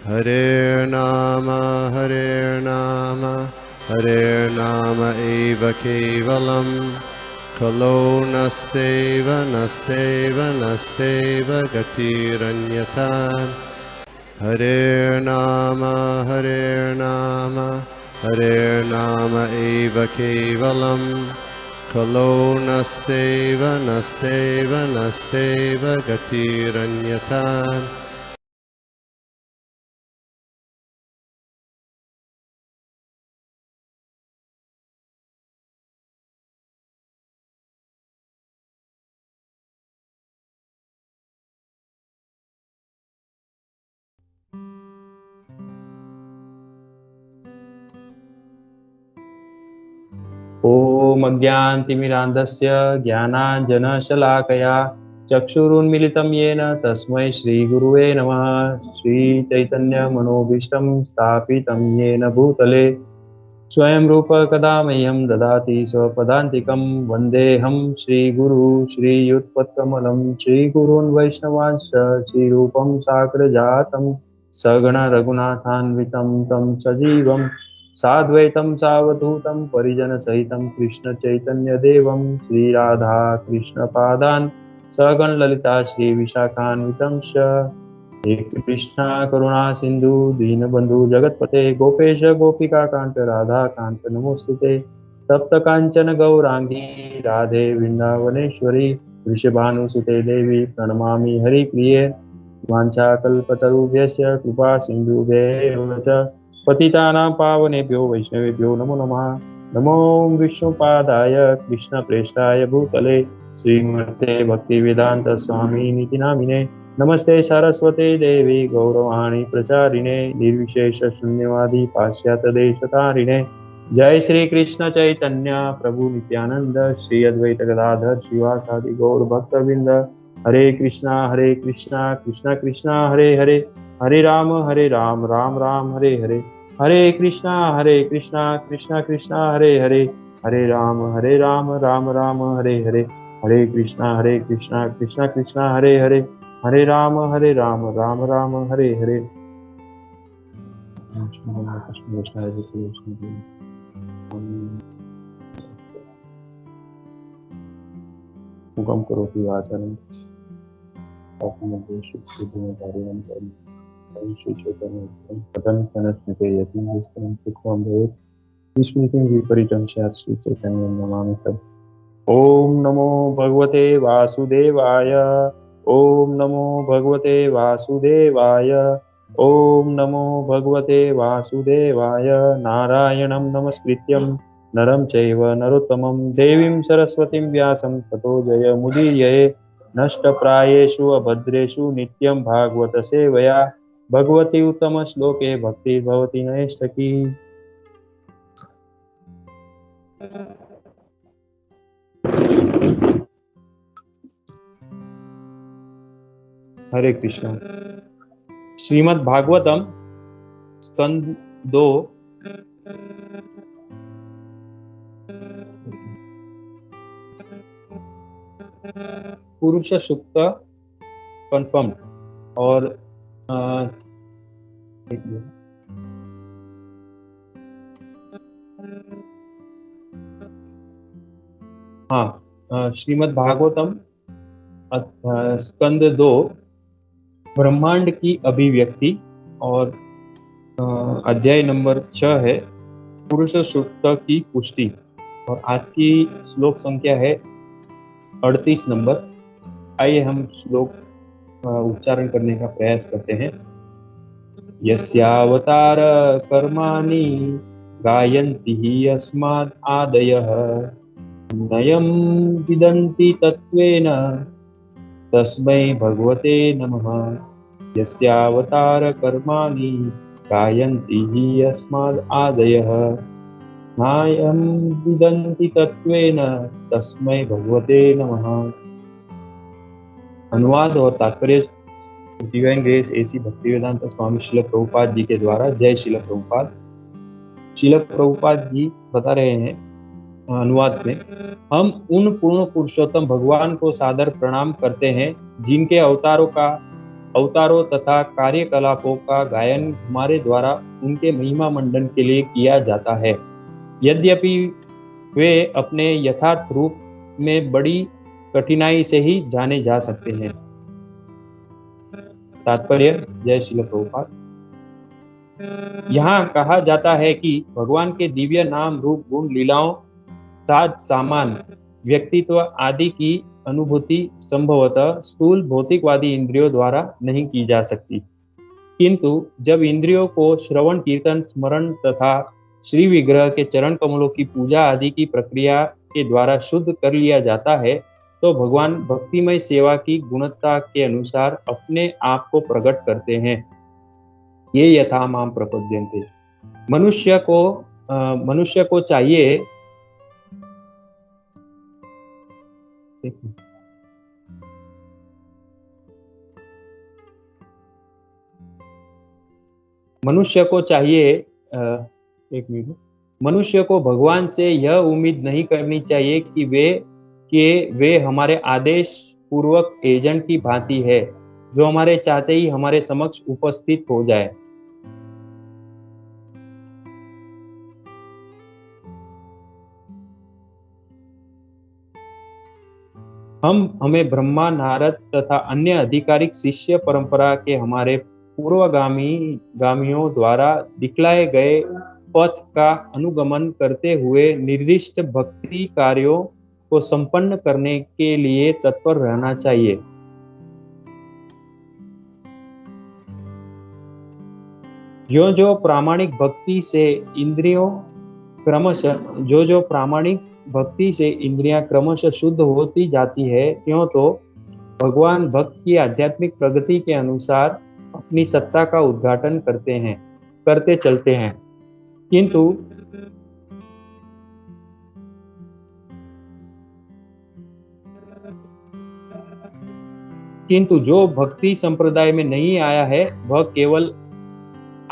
हरेर्नाम हरेर्नाम हरेर्नाम एव केवलं खलो नस्तेव नस्तेव नस्तेव गतिरन्यथा हरेर्नाम हरेर्नाम हरेर्नाम एव केवलं खलो नस्तेव नस्तेव नस्तेव गतिरन्यथा ॐ अज्ञानतिमिरान्धस्य ज्ञानाञ्जनशलाकया चक्षुरुन्मिलितं येन तस्मै श्रीगुरुवे नमः। श्रीचैतन्यमनोभीष्टं स्थापितं येन भूतले स्वयं रूप कदा मह्यं ददाति स्वपदान्तिकं वन्देऽहं श्रीगुरु श्रीयुत्पत्कमलं श्रीगुरून् वैष्णवांश्च श्रीरूपं साग्रजातं सगण रघुनाथान्वितं तं सजीवं साद्वैतं सावधूतं परिजनसहितं कृष्णचैतन्यदेवं श्रीराधा कृष्णपादान् सगण ललिता श्रीविशाखान्वितं च हे कृष्णा करुणा सिंधु दीनबंधु जगतपते गोपेश गोपिका कांत राधा कांत नमोस्तुते तप्त कांचन गौरांगी राधे वृंदावनेश्वरी वृषभानुसुते देवी प्रणमामि हरिप्रिये वाञ्छाकल्पतरुभ्यश्च कृपा सिन्धुभ्येव च पतितानां पावनेभ्यो वैष्णवेभ्यो नमो नमः। नमो विष्णुपादाय कृष्णप्रेष्ठाय भूतले श्रीमते भक्तिवेदांत स्वामी नामिने नमस्ते सरस्वते देवी गौरवाणी प्रचारिणे निर्विशेष शून्यवादी पाश्चात्य देशतारिणे जय श्री कृष्ण चैतन्य प्रभु नित्यानंद श्री अद्वैत गदाधर श्रीवासादि गौर भक्तवृंद हरे कृष्णा कृष्णा कृष्णा हरे हरे हरे राम राम राम हरे हरे हरे कृष्णा कृष्णा कृष्णा हरे हरे हरे राम राम हरे हरे हरे कृष्णा कृष्णा कृष्णा हरे हरे हरे राम राम राम हरे हरे। मुखम करोति वाचालं पठन् स्मृते यतीन्द्रस्तनं सुखं भवेत् विस्मृतिं विपरीतं स्यात् श्रीचैतन्यं नमामि तम्। ॐ नमो भगवते वासुदेवाय ॐ नमो भगवते वासुदेवाय ॐ नमो भगवते वासुदेवाय नारायणं नमस्कृत्यं नरं चैव नरोत्तमं देवीं सरस्वतीं व्यासं ततो जयमुदीरये नष्टप्रायेषु अभद्रेषु नित्यं भागवत सेवया भगवती उत्तमश्लोके भक्तिर्भवति नैष्ठकी। हरे कृष्णा। श्रीमद् भागवतम स्कंद 2 पुरुष सूक्त कंफर्म और श्रीमद् भागवतम स्कंद 2 ब्रह्मांड की अभिव्यक्ति और अध्याय नंबर 6 है पुरुष सूक्त की पुष्टि और आज की श्लोक संख्या है 38 नंबर। आइए हम श्लोक उच्चारण करने का प्रयास करते हैं। यस्यावतार कर्माणि गायन्ति हि अस्माद् आदयः नयं विदन्ति तत्त्वेन तस्मै भगवते नमः। यस्यावतार कर्माणि गायन्ति हि अस्माद् आदयः नायं विदन्ति तत्त्वेन तस्मै भगवते नमः। अनुवाद और तात्पर्य डिवाइन ग्रेस एसी भक्तिवेदांत स्वामी श्रील प्रभुपाद जी के द्वारा। जय श्रील प्रभुपाद। श्रील प्रभुपाद जी बता रहे हैं अनुवाद में, हम उन पूर्ण पुरुषोत्तम भगवान को सादर प्रणाम करते हैं जिनके अवतारों का अवतारों तथा कार्यकलापों का गायन हमारे द्वारा उनके महिमा मंडन के लिए किया जाता है। यद्यपि वे अपने यथार्थ रूप में बड़ी कठिनाई से ही जाने जा सकते हैं। तात्पर्य। जय श्रील प्रभुपाद। यहाँ कहा जाता है कि भगवान के दिव्य नाम रूप गुण लीलाओं साज सामान व्यक्तित्व आदि की अनुभूति संभवतः स्थूल भौतिकवादी इंद्रियों द्वारा नहीं की जा सकती, किंतु जब इंद्रियों को श्रवण कीर्तन स्मरण तथा श्री विग्रह के चरण कमलों की पूजा आदि की प्रक्रिया के द्वारा शुद्ध कर लिया जाता है, तो भगवान भक्तिमय सेवा की गुणवत्ता के अनुसार अपने आप को प्रकट करते हैं। ये यथा माम प्रपद्यन्ते। मनुष्य को चाहिए मनुष्य को भगवान से यह उम्मीद नहीं करनी चाहिए कि वे हमारे आदेश पूर्वक एजेंट की भांति है, जो हमारे चाहते ही हमारे समक्ष उपस्थित हो जाए। हमें ब्रह्मा, नारद तथा अन्य आधिकारिक शिष्य परंपरा के हमारे पूर्वगामियों द्वारा दिखलाए गए पथ का अनुगमन करते हुए निर्दिष्ट भक्ति कार्यों को संपन्न करने के लिए तत्पर रहना चाहिए। जो प्रामाणिक भक्ति से इंद्रियां क्रमशः शुद्ध होती जाती है, क्यों तो भगवान भक्त की आध्यात्मिक प्रगति के अनुसार अपनी सत्ता का उद्घाटन करते चलते हैं। किंतु जो भक्ति संप्रदाय में नहीं आया है, वह केवल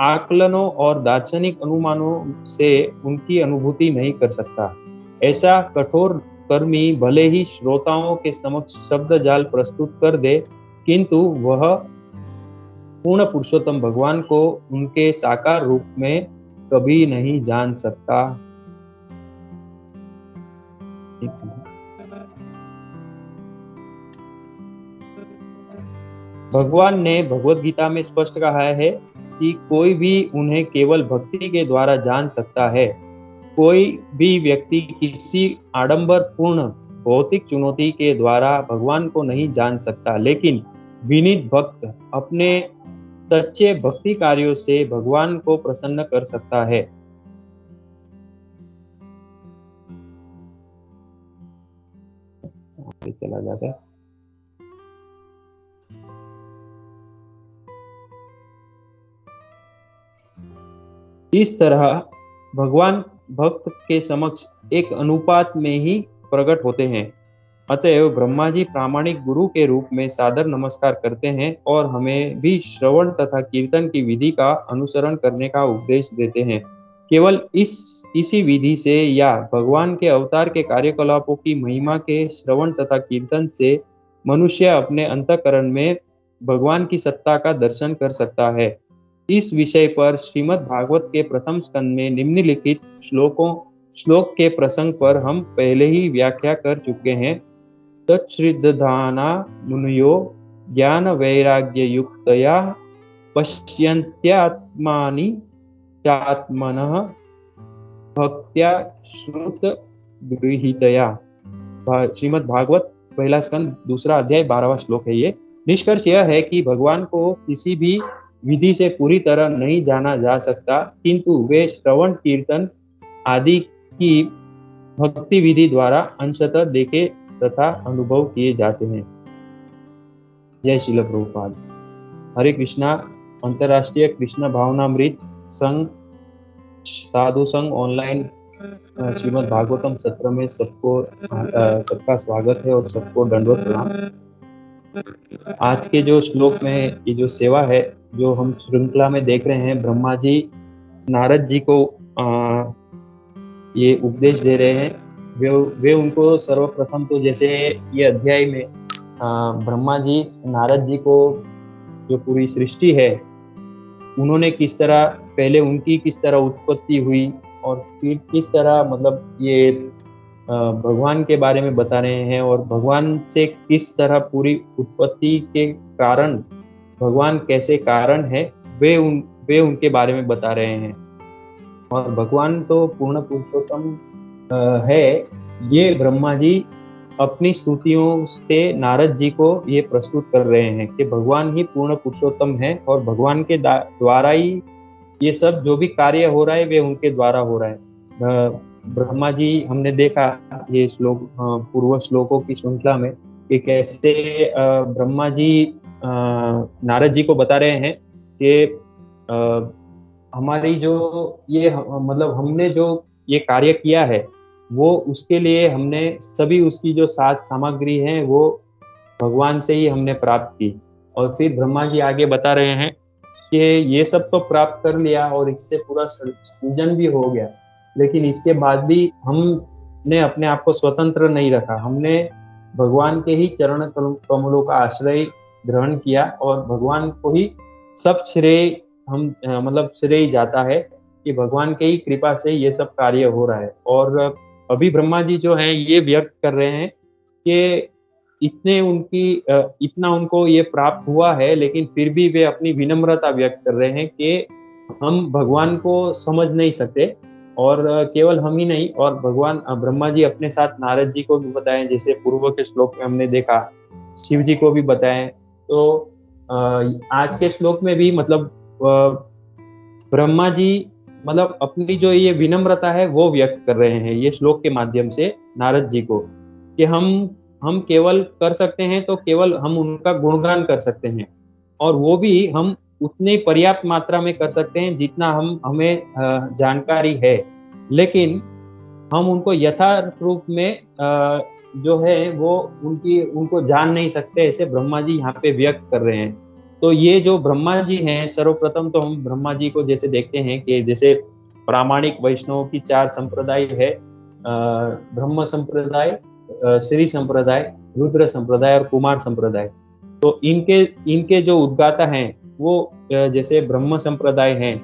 आकलनों और दार्शनिक अनुमानों से उनकी अनुभूति नहीं कर सकता। ऐसा कठोर कर्मी भले ही श्रोताओं के समक्ष शब्द जाल प्रस्तुत कर दे, किंतु वह पूर्ण पुरुषोत्तम भगवान को उनके साकार रूप में कभी नहीं जान सकता। भगवान ने भगवत गीता में स्पष्ट कहा है कि कोई भी उन्हें केवल भक्ति के द्वारा जान सकता है। कोई भी व्यक्ति किसी आडंबरपूर्ण भौतिक चुनौती के द्वारा भगवान को नहीं जान सकता, लेकिन विनीत भक्त अपने सच्चे भक्ति कार्यों से भगवान को प्रसन्न कर सकता है। चला जाता है। इस तरह भगवान भक्त के समक्ष एक अनुपात में ही प्रकट होते हैं। अतएव ब्रह्मा जी प्रामाणिक गुरु के रूप में सादर नमस्कार करते हैं और हमें भी श्रवण तथा कीर्तन की विधि का अनुसरण करने का उपदेश देते हैं। केवल इसी विधि से या भगवान के अवतार के कार्यकलापों की महिमा के श्रवण तथा कीर्तन से मनुष्य अपने अंतःकरण में भगवान की सत्ता का दर्शन कर सकता है। इस विषय पर श्रीमद् भागवत के प्रथम स्कंद में निम्नलिखित श्लोक के प्रसंग पर हम पहले ही व्याख्या कर चुके हैं। तच्छ्रद्धाना मुनयो ज्ञान वैराग्य युक्तया पश्यन्त्यात्मानि चात्मनः भक्त्या श्रुत गृहीतया। श्रीमद् भागवत पहला स्कंद दूसरा अध्याय 12वां श्लोक है। ये निष्कर्ष यह है कि भगवान को किसी भी विधि से पूरी तरह नहीं जाना जा सकता, किंतु वे श्रवण कीर्तन आदि की भक्ति विधि द्वारा अंशतः देखे तथा अनुभव किए जाते हैं। जय श्रील प्रभुपाद। हरे कृष्णा। अंतर्राष्ट्रीय कृष्ण भावनामृत संघ साधु संघ ऑनलाइन श्रीमद् भागवतम सत्र में सबका स्वागत है और सबको दंडवत प्रणाम। आज के जो श्लोक में ये जो सेवा है जो हम श्रृंखला में देख रहे हैं, ब्रह्मा जी नारद जी को ये उपदेश दे रहे हैं। वे उनको सर्वप्रथम तो जैसे ये अध्याय में ब्रह्मा जी नारद जी को जो पूरी सृष्टि है, उन्होंने किस तरह, पहले उनकी किस तरह उत्पत्ति हुई और फिर किस तरह मतलब ये भगवान के बारे में बता रहे हैं, और भगवान से किस तरह पूरी उत्पत्ति के कारण भगवान कैसे कारण है, वे उनके बारे में बता रहे हैं। और भगवान तो पूर्ण पुरुषोत्तम है। ये ब्रह्मा जी अपनी स्तुतियों से नारद जी को ये प्रस्तुत कर रहे हैं कि भगवान ही पूर्ण पुरुषोत्तम है और भगवान के द्वारा ही ये सब जो भी कार्य हो रहा है वे उनके द्वारा हो रहा है। ब्रह्मा जी, हमने देखा ये श्लोक पूर्व श्लोकों की श्रृंखला में कि कैसे ब्रह्मा जी नारद जी को बता रहे हैं कि हमारी जो ये मतलब हमने जो ये कार्य किया है वो उसके लिए हमने सभी उसकी जो सात सामग्री है वो भगवान से ही हमने प्राप्त की। और फिर ब्रह्मा जी आगे बता रहे हैं कि ये सब तो प्राप्त कर लिया और इससे पूरा सृजन भी हो गया, लेकिन इसके बाद भी हमने अपने आप को स्वतंत्र नहीं रखा। हमने भगवान के ही चरण कमलों का आश्रय ग्रहण किया और भगवान को ही सब श्रेय हम मतलब श्रेय जाता है कि भगवान के ही कृपा से ये सब कार्य हो रहा है। और अभी ब्रह्मा जी जो हैं ये व्यक्त कर रहे हैं कि इतना उनको ये प्राप्त हुआ है, लेकिन फिर भी वे अपनी विनम्रता व्यक्त कर रहे हैं कि हम भगवान को समझ नहीं सकते। और केवल हम ही नहीं, और भगवान ब्रह्मा जी अपने साथ नारद जी को भी बताएं, जैसे पूर्व के श्लोक में हमने देखा शिव जी को भी बताएं। तो आज के श्लोक में भी मतलब ब्रह्मा जी मतलब अपनी जो ये विनम्रता है वो व्यक्त कर रहे हैं ये श्लोक के माध्यम से नारद जी को, कि हम केवल कर सकते हैं तो केवल हम उनका गुणगान कर सकते हैं, और वो भी हम उतनी पर्याप्त मात्रा में कर सकते हैं जितना हमें जानकारी है, लेकिन हम उनको यथार्थ रूप में जो है वो उनको जान नहीं सकते, ऐसे ब्रह्मा जी यहाँ पे व्यक्त कर रहे हैं। तो ये जो ब्रह्मा जी हैं, सर्वप्रथम तो हम ब्रह्मा जी को जैसे देखते हैं कि जैसे प्रामाणिक वैष्णव की 4 संप्रदाय है, ब्रह्म संप्रदाय, श्री संप्रदाय, रुद्र संप्रदाय और कुमार संप्रदाय। तो इनके जो उद्गाता हैं वो जैसे ब्रह्म संप्रदाय हैं,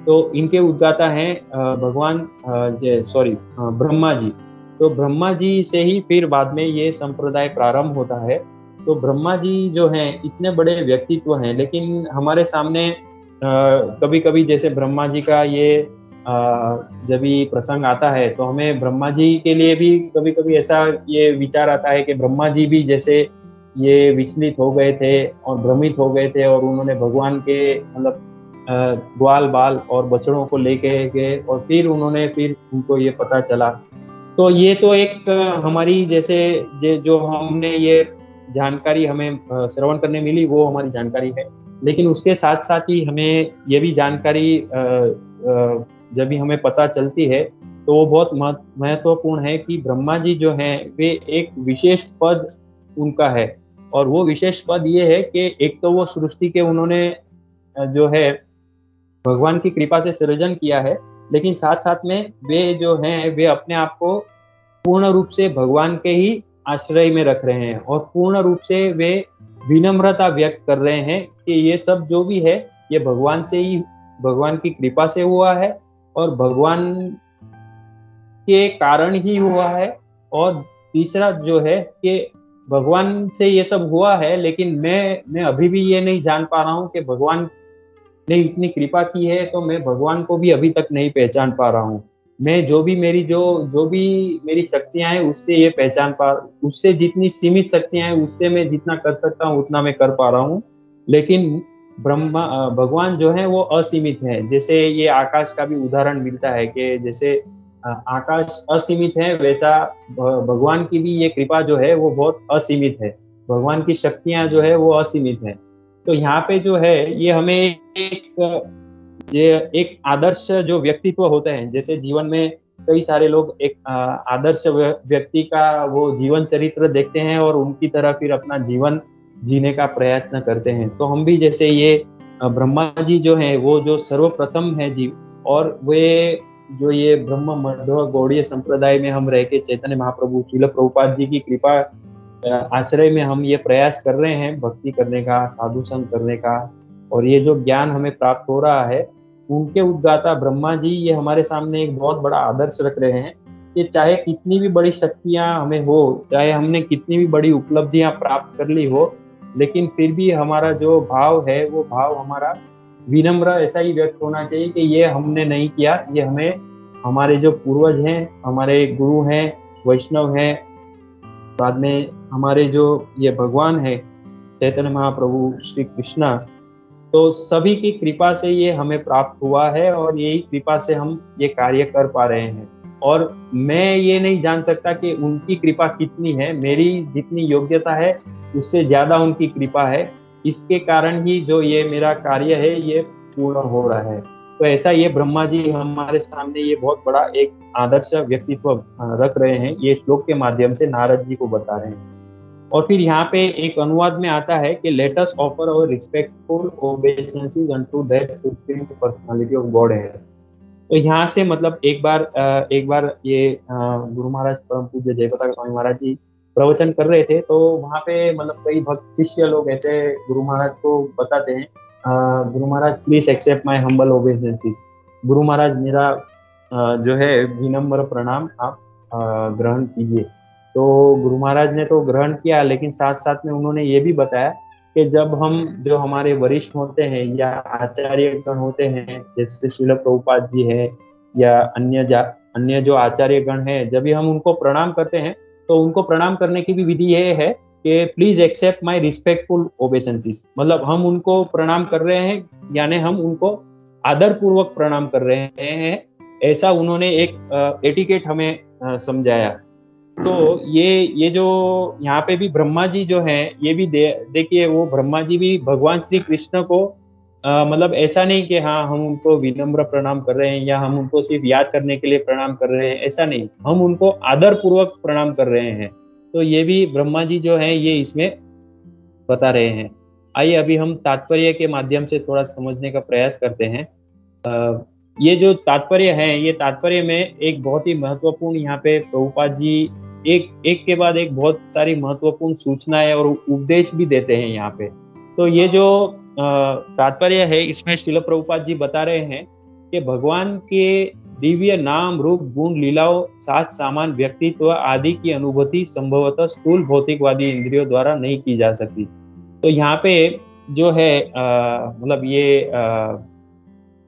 तो इनके उद्गाता हैं ब्रह्मा जी। तो ब्रह्मा जी से ही फिर बाद में ये संप्रदाय प्रारंभ होता है। तो ब्रह्मा जी जो हैं इतने बड़े व्यक्तित्व हैं, लेकिन हमारे सामने कभी कभी जैसे ब्रह्मा जी का ये जब भी प्रसंग आता है तो हमें ब्रह्मा जी के लिए भी कभी कभी ऐसा ये विचार आता है कि ब्रह्मा जी भी जैसे ये विचलित हो गए थे और भ्रमित हो गए थे, और उन्होंने भगवान के मतलब ग्वाल बाल और बछड़ों को लेके गए और फिर उनको ये पता चला। तो ये तो एक हमारी जैसे जो हमने ये जानकारी हमें श्रवण करने मिली वो हमारी जानकारी है, लेकिन उसके साथ साथ ही हमें ये भी जानकारी जब भी हमें पता चलती है तो वो बहुत महत्वपूर्ण है कि ब्रह्मा जी जो हैं वे एक विशेष पद उनका है, और वो विशेष पद ये है कि एक तो वो सृष्टि के उन्होंने जो है भगवान की कृपा से सृजन किया है, लेकिन साथ साथ में वे जो हैं वे अपने आप को पूर्ण रूप से भगवान के ही आश्रय में रख रहे हैं, और पूर्ण रूप से वे विनम्रता व्यक्त कर रहे हैं कि ये सब जो भी है ये भगवान से ही, भगवान की कृपा से हुआ है और भगवान के कारण ही हुआ है। और तीसरा जो है कि भगवान से ये सब हुआ है, लेकिन मैं अभी भी ये नहीं जान पा रहा हूँ कि भगवान ने इतनी कृपा की है, तो मैं भगवान को भी अभी तक नहीं पहचान पा रहा हूँ। मैं जो भी मेरी शक्तियां हैं उससे ये उससे जितनी सीमित शक्तियां हैं उससे मैं जितना कर सकता हूँ उतना मैं कर पा रहा हूँ, लेकिन भगवान जो है वो असीमित है। जैसे ये आकाश का भी उदाहरण मिलता है कि जैसे आकाश असीमित है, वैसा भगवान की भी ये कृपा जो है वो बहुत असीमित है, भगवान की शक्तियां जो है वो असीमित है। तो यहाँ पे जो है ये हमें एक आदर्श जो व्यक्तित्व होते हैं, जैसे जीवन में कई सारे लोग एक आदर्श व्यक्ति का वो जीवन चरित्र देखते हैं और उनकी तरह फिर अपना जीवन जीने का प्रयत्न करते हैं। तो हम भी जैसे ये ब्रह्मा जी जो हैं वो जो सर्वप्रथम है जीव, और वे जो ये ब्रह्म मध्व गौड़ीय संप्रदाय में हम रह के चैतन्य महाप्रभु श्रील प्रभुपाद जी की कृपा आश्रय में हम ये प्रयास कर रहे हैं भक्ति करने का, साधु संग करने का, और ये जो ज्ञान हमें प्राप्त हो रहा है, उनके उद्गाता ब्रह्मा जी ये हमारे सामने एक बहुत बड़ा आदर्श रख रहे हैं कि चाहे कितनी भी बड़ी शक्तियां हमें हो, चाहे हमने कितनी भी बड़ी उपलब्धियां प्राप्त कर ली हो, लेकिन फिर भी हमारा जो भाव है वो भाव हमारा विनम्र ऐसा ही व्यक्त होना चाहिए कि ये हमने नहीं किया, ये हमें हमारे जो पूर्वज हैं, हमारे गुरु हैं, वैष्णव हैं, बाद में हमारे जो ये भगवान है चैतन्य महाप्रभु श्री कृष्णा, तो सभी की कृपा से ये हमें प्राप्त हुआ है और यही कृपा से हम ये कार्य कर पा रहे हैं। और मैं ये नहीं जान सकता कि उनकी कृपा कितनी है, मेरी जितनी योग्यता है उससे ज्यादा उनकी कृपा है, इसके कारण ही जो ये मेरा कार्य है ये पूर्ण हो रहा है। तो ऐसा ये ब्रह्मा जी हमारे सामने ये बहुत बड़ा एक आदर्श व्यक्तित्व रख रहे हैं, ये श्लोक के माध्यम से नारद जी को बता रहे हैं। और फिर यहाँ पे एक अनुवाद में आता है कि let us offer our respectful obeisances unto that supreme personality of God है। तो यहाँ से मतलब एक बार ये गुरु महाराज परम पूज्य जयप्रताप स्वामी महाराज जी प्रवचन कर रहे थे, तो वहाँ पे मतलब कई भक्त शिष्य लोग ऐसे गुरु महाराज को बताते हैं, गुरु महाराज please accept my humble obeisances, गुरु महाराज मेरा जो है विनम्र प्रणाम आप ग्रहण कीजिए। तो गुरु महाराज ने तो ग्रहण किया, लेकिन साथ साथ में उन्होंने ये भी बताया कि जब हम जो हमारे वरिष्ठ होते हैं या आचार्य गण होते हैं, जैसे श्रील प्रभुपाद जी है या अन्य जो आचार्य गण है, जब भी हम उनको प्रणाम करते हैं तो उनको प्रणाम करने की भी विधि ये है कि please accept my respectful obeisances, मतलब हम उनको प्रणाम कर रहे हैं यानी हम उनको आदर पूर्वक प्रणाम कर रहे हैं, ऐसा उन्होंने एक एटिकेट हमें समझाया। तो ये जो यहाँ पे भी ब्रह्मा जी जो हैं ये भी देखिए वो ब्रह्मा जी भी भगवान श्री कृष्ण को मतलब ऐसा नहीं कि हाँ हम उनको विनम्र प्रणाम कर रहे हैं या हम उनको सिर्फ याद करने के लिए प्रणाम कर रहे हैं, ऐसा नहीं, हम उनको आदर पूर्वक प्रणाम कर रहे हैं। तो ये भी ब्रह्मा जी जो हैं ये इसमें बता रहे हैं। आइए अभी हम तात्पर्य के माध्यम से थोड़ा समझने का प्रयास करते हैं। ये जो तात्पर्य है, ये तात्पर्य में एक बहुत ही महत्वपूर्ण यहाँ पे प्रभुपाद जी एक के बाद एक बहुत सारी महत्वपूर्ण सूचनाएं और उपदेश भी देते हैं यहाँ पे। तो ये जो तात्पर्य है इसमें श्रील प्रभुपाद जी बता रहे हैं कि भगवान के दिव्य नाम रूप गुण लीलाओं साथ सामान व्यक्तित्व आदि की अनुभूति संभवतः स्थूल भौतिकवादी इंद्रियों द्वारा नहीं की जा सकती। तो यहाँ पे जो है मतलब ये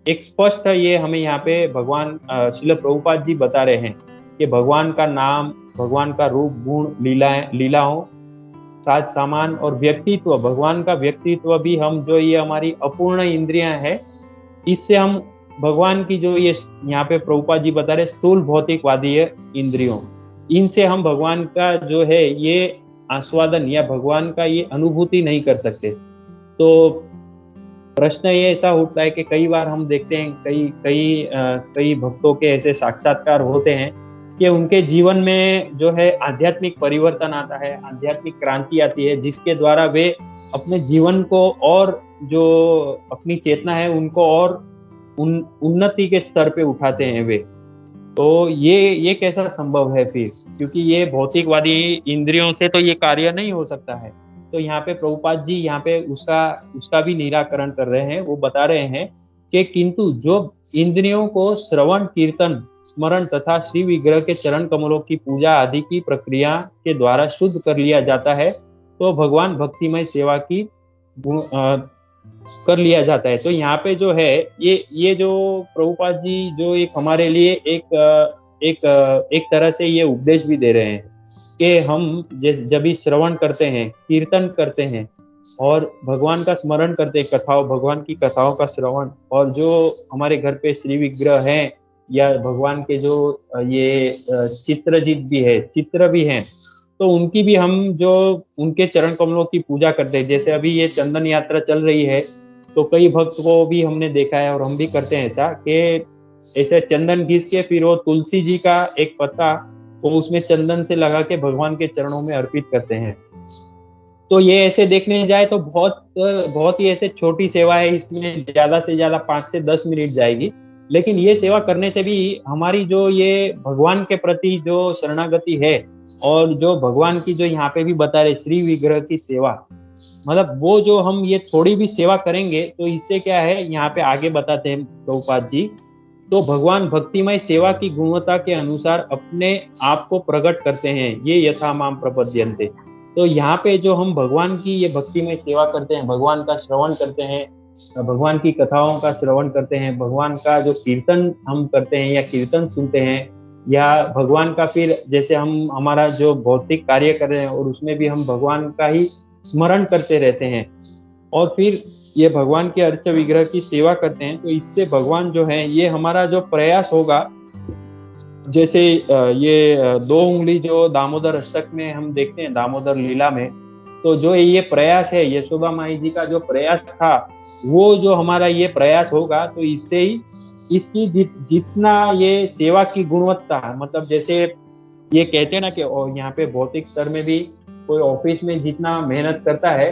एक स्पष्ट है, ये हमें यहाँ पे भगवान श्रील प्रभुपाद जी बता रहे हैं कि भगवान का नाम, भगवान का रूप, गुण, लीलाओं, साज सामान और व्यक्तित्व, भगवान का व्यक्तित्व भी हम जो ये हमारी अपूर्ण इंद्रियां हैं, इससे हम भगवान की जो ये यहाँ पे प्रभुपाद जी बता रहे स्थूल भौतिकवादी इंद्रियों, इनसे हम भगवान का जो है ये आस्वादन या भगवान का ये अनुभूति नहीं कर सकते। तो प्रश्न ये ऐसा उठता है कि कई बार हम देखते हैं कई भक्तों के ऐसे साक्षात्कार होते हैं कि उनके जीवन में जो है आध्यात्मिक परिवर्तन आता है, आध्यात्मिक क्रांति आती है, जिसके द्वारा वे अपने जीवन को और जो अपनी चेतना है उनको और उन्नति के स्तर पे उठाते हैं वे। तो ये कैसा संभव है फिर, क्योंकि ये भौतिकवादी इंद्रियों से तो ये कार्य नहीं हो सकता है। तो यहाँ पे प्रभुपाद जी यहाँ पे उसका भी निराकरण कर रहे हैं। वो बता रहे हैं कि किंतु जो इंद्रियों को श्रवण, कीर्तन, स्मरण तथा श्री विग्रह के चरण कमलों की पूजा आदि की प्रक्रिया के द्वारा शुद्ध कर लिया जाता है, तो भगवान भक्तिमय सेवा की कर लिया जाता है। तो यहाँ पे जो है ये जो प्रभुपाद जी जो एक हमारे लिए एक तरह से ये उपदेश भी दे रहे हैं कि हम जब भी श्रवण करते हैं, कीर्तन करते हैं और भगवान का स्मरण करते हैं, भगवान की कथाओं का श्रवण, और जो हमारे घर पे श्री विग्रह हैं या भगवान के जो ये चित्र भी हैं, तो उनकी भी हम जो उनके चरण कमलों की पूजा करते हैं। जैसे अभी ये चंदन यात्रा चल रही है, तो कई भक्त को भी हमने देखा है और हम भी करते हैं ऐसा कि ऐसे चंदन घिस के फिर वो तुलसी जी का एक पत्ता वो उसमें चंदन से लगा के भगवान के चरणों में अर्पित करते हैं। तो ये ऐसे देखने जाए तो बहुत ही ऐसे छोटी सेवा है, इसमें ज्यादा से ज्यादा 5 से 10 मिनट जाएगी, लेकिन ये सेवा करने से भी हमारी जो ये भगवान के प्रति जो शरणागति है, और जो भगवान की जो यहाँ पे भी बता रहे श्री विग्रह की सेवा, मतलब वो जो हम ये थोड़ी भी सेवा करेंगे तो इससे क्या है, यहाँ पे आगे बताते हैं प्रभुपाद जी, तो भगवान भक्तिमय सेवा की गुणवत्ता के अनुसार अपने आप को प्रकट करते हैं, ये यथा माम प्रपद्यन्ते। तो यहाँ पे जो हम भगवान की ये भक्तिमय सेवा करते हैं, भगवान का श्रवण करते हैं, भगवान की कथाओं का श्रवण करते हैं, भगवान का जो कीर्तन हम करते हैं या कीर्तन सुनते हैं, या भगवान का फिर जैसे हम हमारा जो भौतिक कार्य कर रहे हैं और उसमें भी हम भगवान का ही स्मरण करते रहते हैं, और फिर ये भगवान के अर्च विग्रह की सेवा करते हैं, तो इससे भगवान जो है ये हमारा जो प्रयास होगा, जैसे ये 2 उंगली जो दामोदर अष्टक में हम देखते हैं, दामोदर लीला में, तो जो ये प्रयास है यशोदा माई जी का जो प्रयास था, वो जो हमारा ये प्रयास होगा तो इससे ही इसकी जितना ये सेवा की गुणवत्ता, मतलब जैसे ये कहते हैं ना कि यहाँ पे भौतिक स्तर में भी कोई ऑफिस में जितना मेहनत करता है,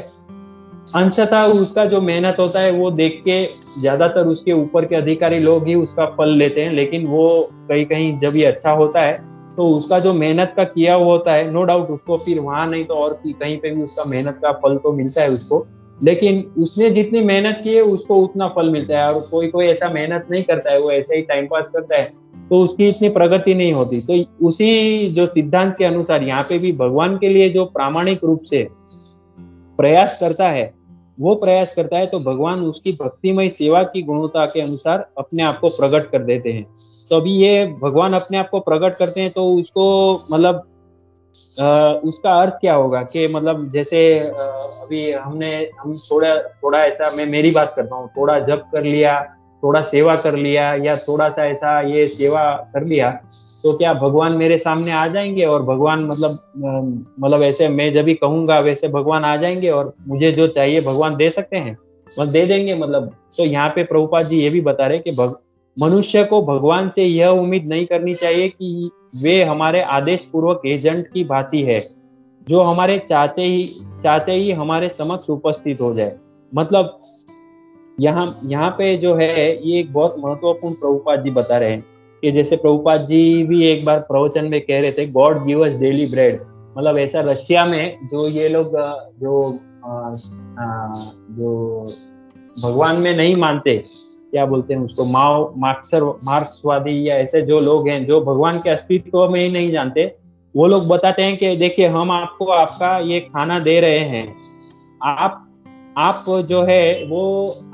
अंशतः उसका जो मेहनत होता है वो देख के ज्यादातर उसके ऊपर के अधिकारी लोग ही उसका फल लेते हैं, लेकिन वो कहीं कहीं जब ये अच्छा होता है तो उसका जो मेहनत का किया हुआ होता है, नो डाउट उसको फिर वहां नहीं तो और कहीं पे भी उसका मेहनत का फल तो मिलता है उसको, लेकिन उसने जितनी मेहनत की है उसको उतना फल मिलता है। और कोई कोई ऐसा मेहनत नहीं करता है, वो ऐसे ही टाइम पास करता है, तो उसकी इतनी प्रगति नहीं होती। तो उसी जो सिद्धांत के अनुसार यहाँ पे भी भगवान के लिए जो प्रामाणिक रूप से प्रयास करता है, वो प्रयास करता है, तो भगवान उसकी भक्तिमय सेवा की गुणवत्ता के अनुसार अपने आप को प्रकट कर देते हैं। तो अभी ये भगवान अपने आप को प्रकट करते हैं, तो उसको मतलब उसका अर्थ क्या होगा कि मतलब जैसे अभी हम थोड़ा ऐसा, मैं मेरी बात करता हूँ, थोड़ा जप कर लिया, थोड़ा सेवा कर लिया, या थोड़ा सा ऐसा ये सेवा कर लिया, तो क्या भगवान मेरे सामने आ जाएंगे और भगवान मतलब ऐसे मैं जब भी कहूंगा वैसे भगवान आ जाएंगे और मुझे जो चाहिए भगवान दे सकते हैं, मतलब दे देंगे मतलब। तो यहाँ पे प्रभुपाद जी ये भी बता रहे कि मनुष्य को भगवान से यह उम्मीद नहीं करनी चाहिए कि वे हमारे आदेश पूर्वक एजेंट की भांति है, जो हमारे चाहते ही हमारे समक्ष उपस्थित हो जाए। मतलब यहाँ पे जो है ये एक बहुत महत्वपूर्ण प्रभुपाद जी बता रहे हैं कि जैसे प्रभुपाद जी भी एक बार प्रवचन में कह रहे थे, God give us daily bread. मतलब ऐसा रशिया में जो ये लोग जो भगवान में नहीं मानते, क्या बोलते हैं उसको, मार्क्सवादी या ऐसे जो लोग हैं जो भगवान के अस्तित्व में ही नहीं जानते, वो लोग बताते हैं कि देखिए हम आपको आपका ये खाना दे रहे हैं, आप जो है वो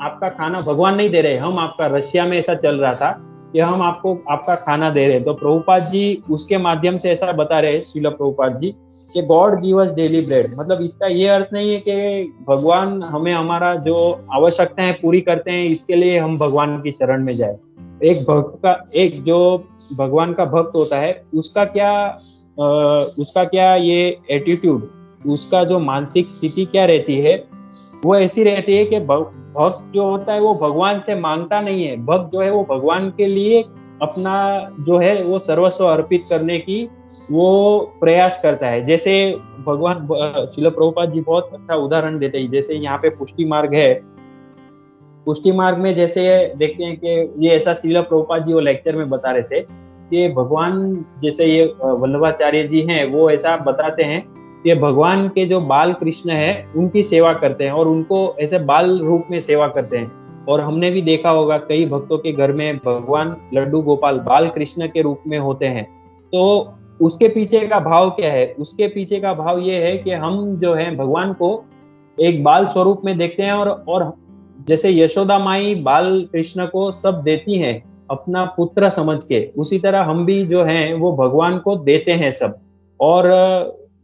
आपका खाना भगवान नहीं दे रहे, हम आपका, रशिया में ऐसा चल रहा था कि हम आपको आपका खाना दे रहे हैं। तो प्रभुपाद जी उसके माध्यम से ऐसा बता रहे हैं, श्रील प्रभुपाद जी, कि God give us daily bread. मतलब इसका ये अर्थ नहीं है कि भगवान हमें हमारा जो आवश्यकताएं पूरी करते हैं इसके लिए हम भगवान की शरण में जाए। एक जो भगवान का भक्त होता है उसका क्या ये एटीट्यूड, उसका जो मानसिक स्थिति क्या रहती है, वो ऐसी रहती है कि भक्त जो होता है वो भगवान से मांगता नहीं है, भक्त जो है वो भगवान के लिए अपना जो है वो सर्वस्व अर्पित करने की वो प्रयास करता है। जैसे भगवान श्रील प्रभुपाद जी बहुत अच्छा उदाहरण देते हैं, जैसे यहाँ पे पुष्टि मार्ग है, पुष्टि मार्ग में जैसे देखते हैं कि ये ऐसा श्रील प्रभुपाद जी वो लेक्चर में बता रहे थे कि भगवान, जैसे ये वल्लभाचार्य जी हैं वो ऐसा बताते हैं कि भगवान के जो बाल कृष्ण है उनकी सेवा करते हैं और उनको ऐसे बाल रूप में सेवा करते हैं। और हमने भी देखा होगा कई भक्तों के घर में भगवान लड्डू गोपाल बाल कृष्ण के रूप में होते हैं। तो उसके पीछे का भाव क्या है? उसके पीछे का भाव ये है कि हम जो है भगवान को एक बाल स्वरूप में देखते हैं, और जैसे यशोदा माई बाल कृष्ण को सब देती हैं अपना पुत्र समझ के, उसी तरह हम भी जो हैं वो भगवान को देते हैं सब। और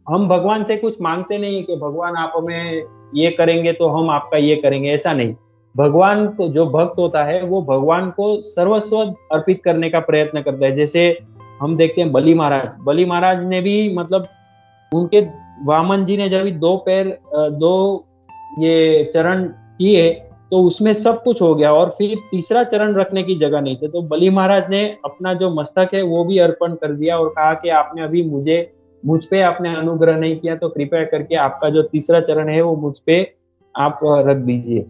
हम भगवान से कुछ मांगते नहीं कि भगवान आप हमें ये करेंगे तो हम आपका ये करेंगे, ऐसा नहीं। भगवान को जो भक्त होता है वो भगवान को सर्वस्व अर्पित करने का प्रयत्न करता है। जैसे हम देखते हैं बलि महाराज ने भी, मतलब उनके वामन जी ने जब दो ये चरण किए तो उसमें सब कुछ हो गया, और फिर तीसरा चरण रखने की जगह नहीं थे, तो बलि महाराज ने अपना जो मस्तक है वो भी अर्पण कर दिया और कहा कि आपने अभी मुझ पे आपने अनुग्रह नहीं किया, तो कृपया करके आपका जो तीसरा चरण है वो मुझ पे आप रख दीजिए।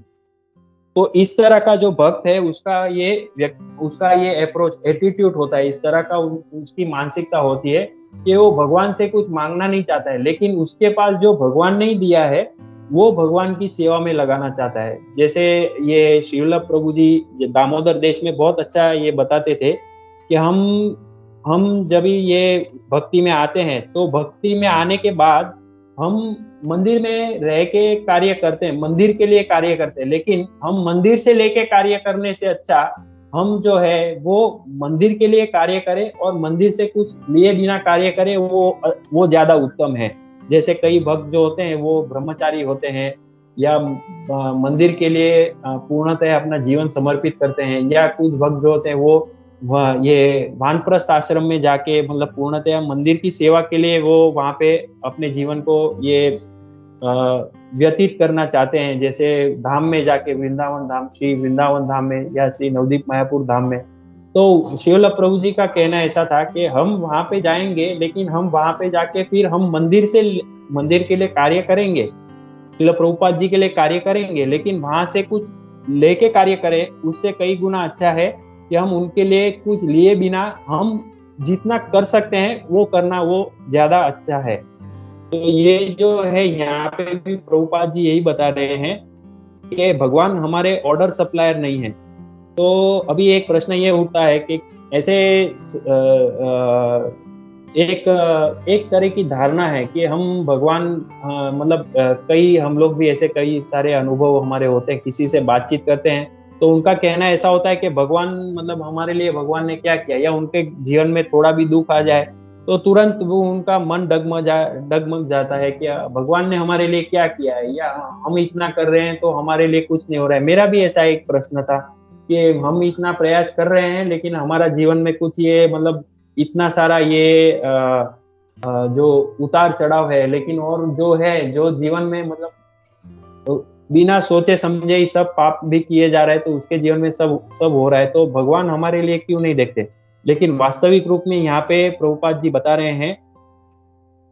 तो इस तरह का जो भक्त है उसका ये अप्रोच एटीट्यूड होता है, इस तरह का उसकी मानसिकता होती है कि वो भगवान से कुछ मांगना नहीं चाहता है, लेकिन उसके पास जो भगवान नहीं दिया है वो भगवान की सेवा में लगाना चाहता है। जैसे ये श्रील प्रभु जी दामोदर देश में बहुत अच्छा ये बताते थे कि हम जब ये भक्ति में आते हैं तो भक्ति में आने के बाद हम मंदिर में रह के कार्य करते हैं, मंदिर के लिए कार्य करते हैं, लेकिन हम मंदिर से लेके कार्य करने से अच्छा हम जो है वो मंदिर के लिए कार्य करें और मंदिर से कुछ लिए बिना कार्य करें, वो ज्यादा उत्तम है। जैसे कई भक्त जो होते हैं वो ब्रह्मचारी होते हैं या मंदिर के लिए पूर्णतः अपना जीवन समर्पित करते हैं, या कुछ भक्त जो होते हैं वो ये वानप्रस्थ आश्रम में जाके मतलब पूर्णतः मंदिर की सेवा के लिए वो वहां पे अपने जीवन को ये व्यतीत करना चाहते हैं, जैसे धाम में जाके वृंदावन धाम, श्री वृंदावन धाम में या श्री नवदीप मायापुर धाम में। तो श्रील प्रभु जी का कहना ऐसा था कि हम वहां पे जाएंगे, लेकिन हम वहां पे जाके फिर हम मंदिर के लिए कार्य करेंगे, श्रील प्रभुपाद जी के लिए कार्य करेंगे, लेकिन वहां से कुछ लेके कार्य करें, उससे कई गुना अच्छा है कि हम उनके लिए कुछ लिए बिना हम जितना कर सकते हैं वो करना, वो ज्यादा अच्छा है। तो ये जो है यहाँ पे भी प्रभुपाद जी यही बता रहे हैं कि भगवान हमारे ऑर्डर सप्लायर नहीं है। तो अभी एक प्रश्न ये उठता है कि ऐसे एक तरह की धारणा है कि हम भगवान मतलब कई हम लोग भी ऐसे कई सारे अनुभव हमारे होते हैं, किसी से बातचीत करते हैं तो उनका कहना ऐसा होता है कि भगवान मतलब हमारे लिए भगवान ने क्या किया, या उनके जीवन में थोड़ा भी दुख आ जाए तो तुरंत वो उनका मन डगमग जाता है कि भगवान ने हमारे लिए क्या किया है, या हम इतना कर रहे हैं तो हमारे लिए कुछ नहीं हो रहा है। मेरा भी ऐसा एक प्रश्न था कि हम इतना प्रयास कर रहे हैं लेकिन हमारा जीवन में कुछ ये मतलब इतना सारा ये जो उतार चढ़ाव है, लेकिन और जो है जो जीवन में मतलब तो बिना सोचे समझे ही सब पाप भी किए जा रहे हैं, तो उसके जीवन में सब हो रहा है, तो भगवान हमारे लिए क्यों नहीं देखते। लेकिन वास्तविक रूप में यहाँ पे प्रभुपाद जी बता रहे हैं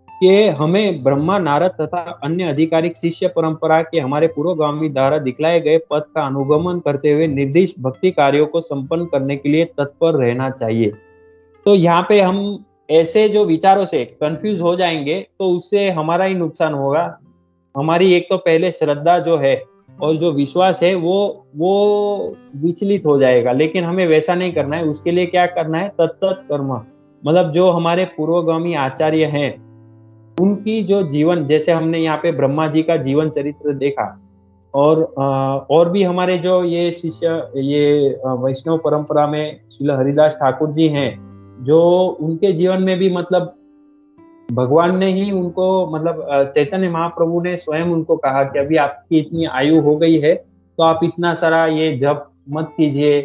कि हमें ब्रह्मा, नारद तथा अन्य आधिकारिक शिष्य परंपरा के हमारे पूर्वगामी द्वारा दिखलाए गए पथ का अनुगमन करते हुए निर्दिष्ट भक्ति कार्यों को संपन्न करने के लिए तत्पर रहना चाहिए। तो यहाँ पे हम ऐसे जो विचारों से कंफ्यूज हो जाएंगे तो उससे हमारा ही नुकसान होगा। हमारी एक तो पहले श्रद्धा जो है और जो विश्वास है वो विचलित हो जाएगा, लेकिन हमें वैसा नहीं करना है। उसके लिए क्या करना है, तत्त कर्म, मतलब जो हमारे पूर्वगामी आचार्य हैं उनकी जो जीवन, जैसे हमने यहाँ पे ब्रह्मा जी का जीवन चरित्र देखा, और भी हमारे जो ये शिष्य ये वैष्णव परंपरा में श्रील हरिदास ठाकुर जी हैं, जो उनके जीवन में भी मतलब भगवान ने ही उनको मतलब चैतन्य महाप्रभु ने स्वयं उनको कहा कि अभी आपकी इतनी आयु हो गई है तो आप इतना सारा ये जप मत कीजिए।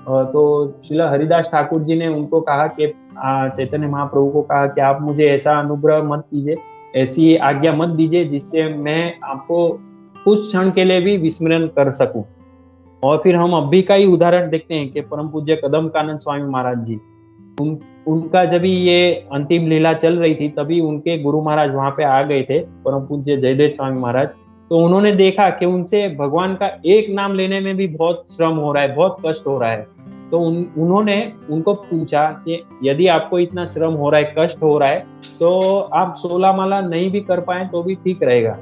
तो श्रील हरिदास ठाकुर जी ने उनको कहा कि चैतन्य महाप्रभु को कहा कि आप मुझे ऐसा अनुग्रह मत कीजिए, ऐसी आज्ञा मत दीजिए जिससे मैं आपको कुछ क्षण के लिए भी विस्मरण कर सकूं। और फिर हम अभी का ही उदाहरण देखते हैं कि परम पूज्य कदम कानन स्वामी महाराज जी, उनका जब ये अंतिम लीला चल रही थी तभी उनके गुरु महाराज वहां पे आ गए थे, परम पूज्य जयदेव स्वामी महाराज। तो उन्होंने देखा कि उनसे भगवान का एक नाम लेने में भी बहुत श्रम हो रहा है, बहुत कष्ट हो रहा है। तो उन्होंने उनको पूछा कि यदि आपको इतना श्रम हो रहा है, कष्ट हो रहा है, तो आप 16 माला नहीं भी कर पाए तो भी ठीक रहेगा,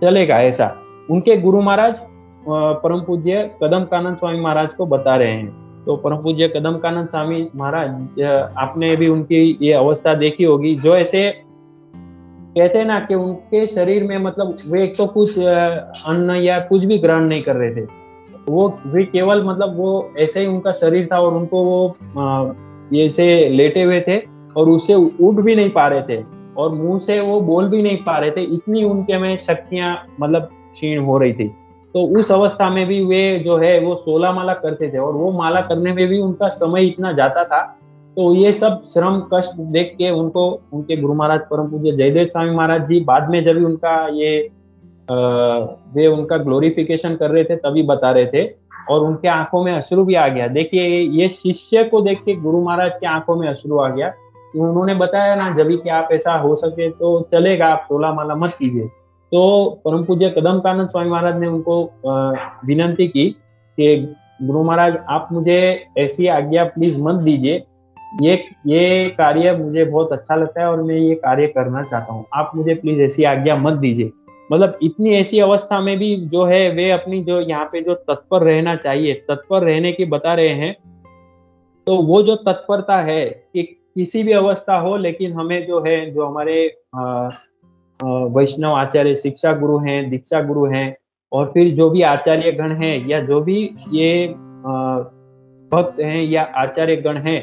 चलेगा ऐसा। उनके गुरु महाराज परम पूज्य कदम कानन स्वामी महाराज को बता रहे हैं। तो परम पूज्य कदम कानन स्वामी महाराज, आपने भी उनकी ये अवस्था देखी होगी, जो ऐसे कहते हैं ना कि उनके शरीर में मतलब वे एक तो कुछ अन्न या कुछ भी ग्रहण नहीं कर रहे थे, वे केवल मतलब वो ऐसे ही उनका शरीर था और उनको वो ये से लेटे हुए थे और उससे उठ भी नहीं पा रहे थे और मुंह से वो बोल भी नहीं पा रहे थे, इतनी उनके में शक्तियां मतलब क्षीण हो रही थी। तो उस अवस्था में भी वे जो है वो 16 माला करते थे और वो माला करने में भी उनका समय इतना जाता था। तो ये सब श्रम कष्ट देख के उनको उनके गुरु महाराज परम पूज्य जयदेव स्वामी महाराज जी बाद में जब उनका ये वे उनका ग्लोरिफिकेशन कर रहे थे तभी बता रहे थे और उनके आंखों में अश्रु भी आ गया। देखिए ये शिष्य को देख के गुरु महाराज के आंखों में अश्रु आ गया। तो उन्होंने बताया ना जब कि आप ऐसा हो सके तो चलेगा, आप 16 माला मत कीजिए। तो परम पूज्य कदम कानन स्वामी महाराज ने उनको विनती की कि कि गुरु महाराज आप मुझे ऐसी आज्ञा प्लीज मत दीजिए, ये कार्य मुझे बहुत अच्छा लगता है और मैं ये कार्य करना चाहता हूँ, आप मुझे प्लीज ऐसी आज्ञा मत दीजिए। मतलब इतनी ऐसी अवस्था में भी जो है वे अपनी जो यहाँ पे जो तत्पर रहना चाहिए, तत्पर रहने की बता रहे हैं। तो वो जो तत्परता है कि किसी भी अवस्था हो, लेकिन हमें जो है जो हमारे वैष्णव आचार्य शिक्षा गुरु हैं, दीक्षा गुरु हैं, और फिर जो भी आचार्य गण हैं या जो भी ये भक्त हैं या आचार्य गण हैं,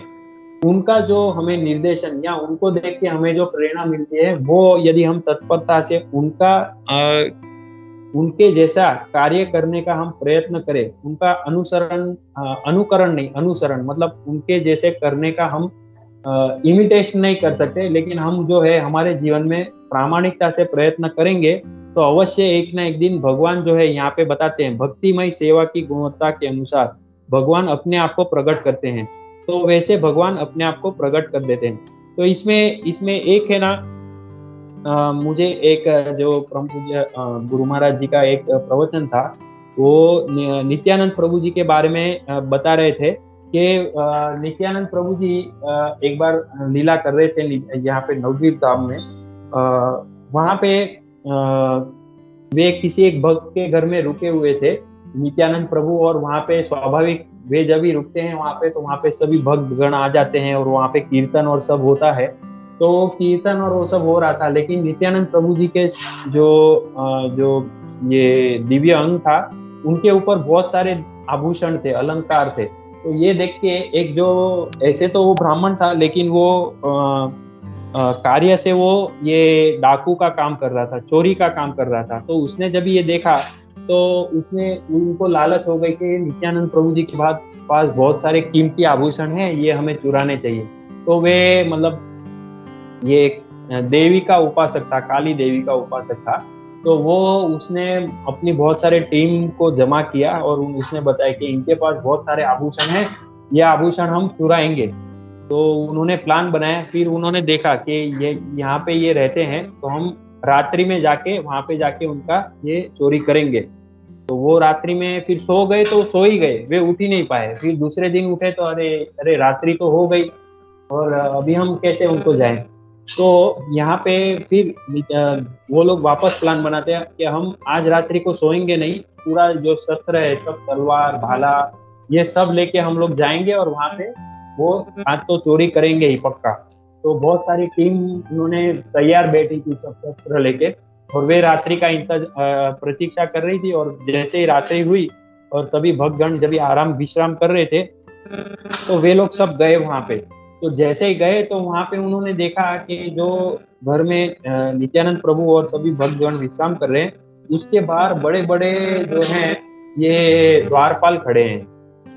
उनका जो हमें निर्देशन या उनको देख के हमें जो प्रेरणा मिलती है, वो यदि हम तत्परता से उनके जैसा कार्य करने का हम प्रयत्न करें, उनका अनुकरण नहीं, अनुसरण मतलब उनके जैसे करने का हम इमिटेशन नहीं कर सकते, लेकिन हम जो है हमारे जीवन में प्रामाणिकता से प्रयत्न करेंगे तो अवश्य एक ना एक दिन भगवान जो है यहाँ पे बताते हैं, भक्तिमय सेवा की गुणवत्ता के अनुसार भगवान अपने आप को प्रकट करते हैं। तो वैसे भगवान अपने आप को प्रकट कर देते हैं। तो इसमें एक है ना, मुझे एक जो परम पूज्य गुरु महाराज जी का एक प्रवचन था, वो नित्यानंद प्रभु जी के बारे में बता रहे थे कि नित्यानंद प्रभु जी एक बार लीला कर रहे थे यहाँ पे नवद्वीप धाम में। वहाँ पे वे किसी एक भक्त के घर में रुके हुए थे नित्यानंद प्रभु, और वहाँ पे स्वाभाविक वे जब भी रुकते हैं वहाँ पे तो वहाँ पे सभी भक्त गण आ जाते हैं और वहाँ पे कीर्तन और सब होता है। तो कीर्तन और वो सब हो रहा था, लेकिन नित्यानंद प्रभु जी के जो ये दिव्य अंग था, उनके ऊपर बहुत सारे आभूषण थे, अलंकार थे। तो ये देख के एक जो ऐसे तो वो ब्राह्मण था, लेकिन वो कार्य से वो ये डाकू का काम कर रहा था, चोरी का काम कर रहा था। तो उसने जब ये देखा तो उनको लालच हो गई कि नित्यानंद प्रभु जी के पास बहुत सारे कीमती आभूषण हैं, ये हमें चुराने चाहिए। तो वे मतलब ये एक देवी का उपासक था, काली देवी का उपासक था। तो वो उसने अपनी बहुत सारे टीम को जमा किया और उसने बताया कि इनके पास बहुत सारे आभूषण हैं, ये आभूषण हम चुराएंगे। तो उन्होंने प्लान बनाया, फिर उन्होंने देखा कि ये यहाँ पे ये रहते हैं, तो हम रात्रि में जाके वहां पे जाके उनका ये चोरी करेंगे। तो वो रात्रि में फिर सो गए, तो सो ही गए, वे उठ ही नहीं पाए। फिर दूसरे दिन उठे तो अरे रात्रि तो हो गई और अभी हम कैसे उनको जाएं। तो यहाँ पे फिर वो लोग वापस प्लान बनाते हैं कि हम आज रात्रि को सोएंगे नहीं, पूरा जो शस्त्र है सब, तलवार भाला ये सब लेके हम लोग जाएंगे और वहां पे वो आज तो चोरी करेंगे ही पक्का। तो बहुत सारी टीम उन्होंने तैयार बैठी थी सब शस्त्र लेके, और वे रात्रि का प्रतीक्षा कर रही थी। और जैसे ही रात्रि हुई और सभी भक्तगण जब आराम विश्राम कर रहे थे, तो वे लोग सब गए वहां पे। तो जैसे ही गए तो वहां पे उन्होंने देखा कि जो घर में नित्यानंद प्रभु और सभी भक्तगण विश्राम कर रहे हैं, उसके बाहर बड़े बड़े जो हैं ये द्वारपाल खड़े हैं,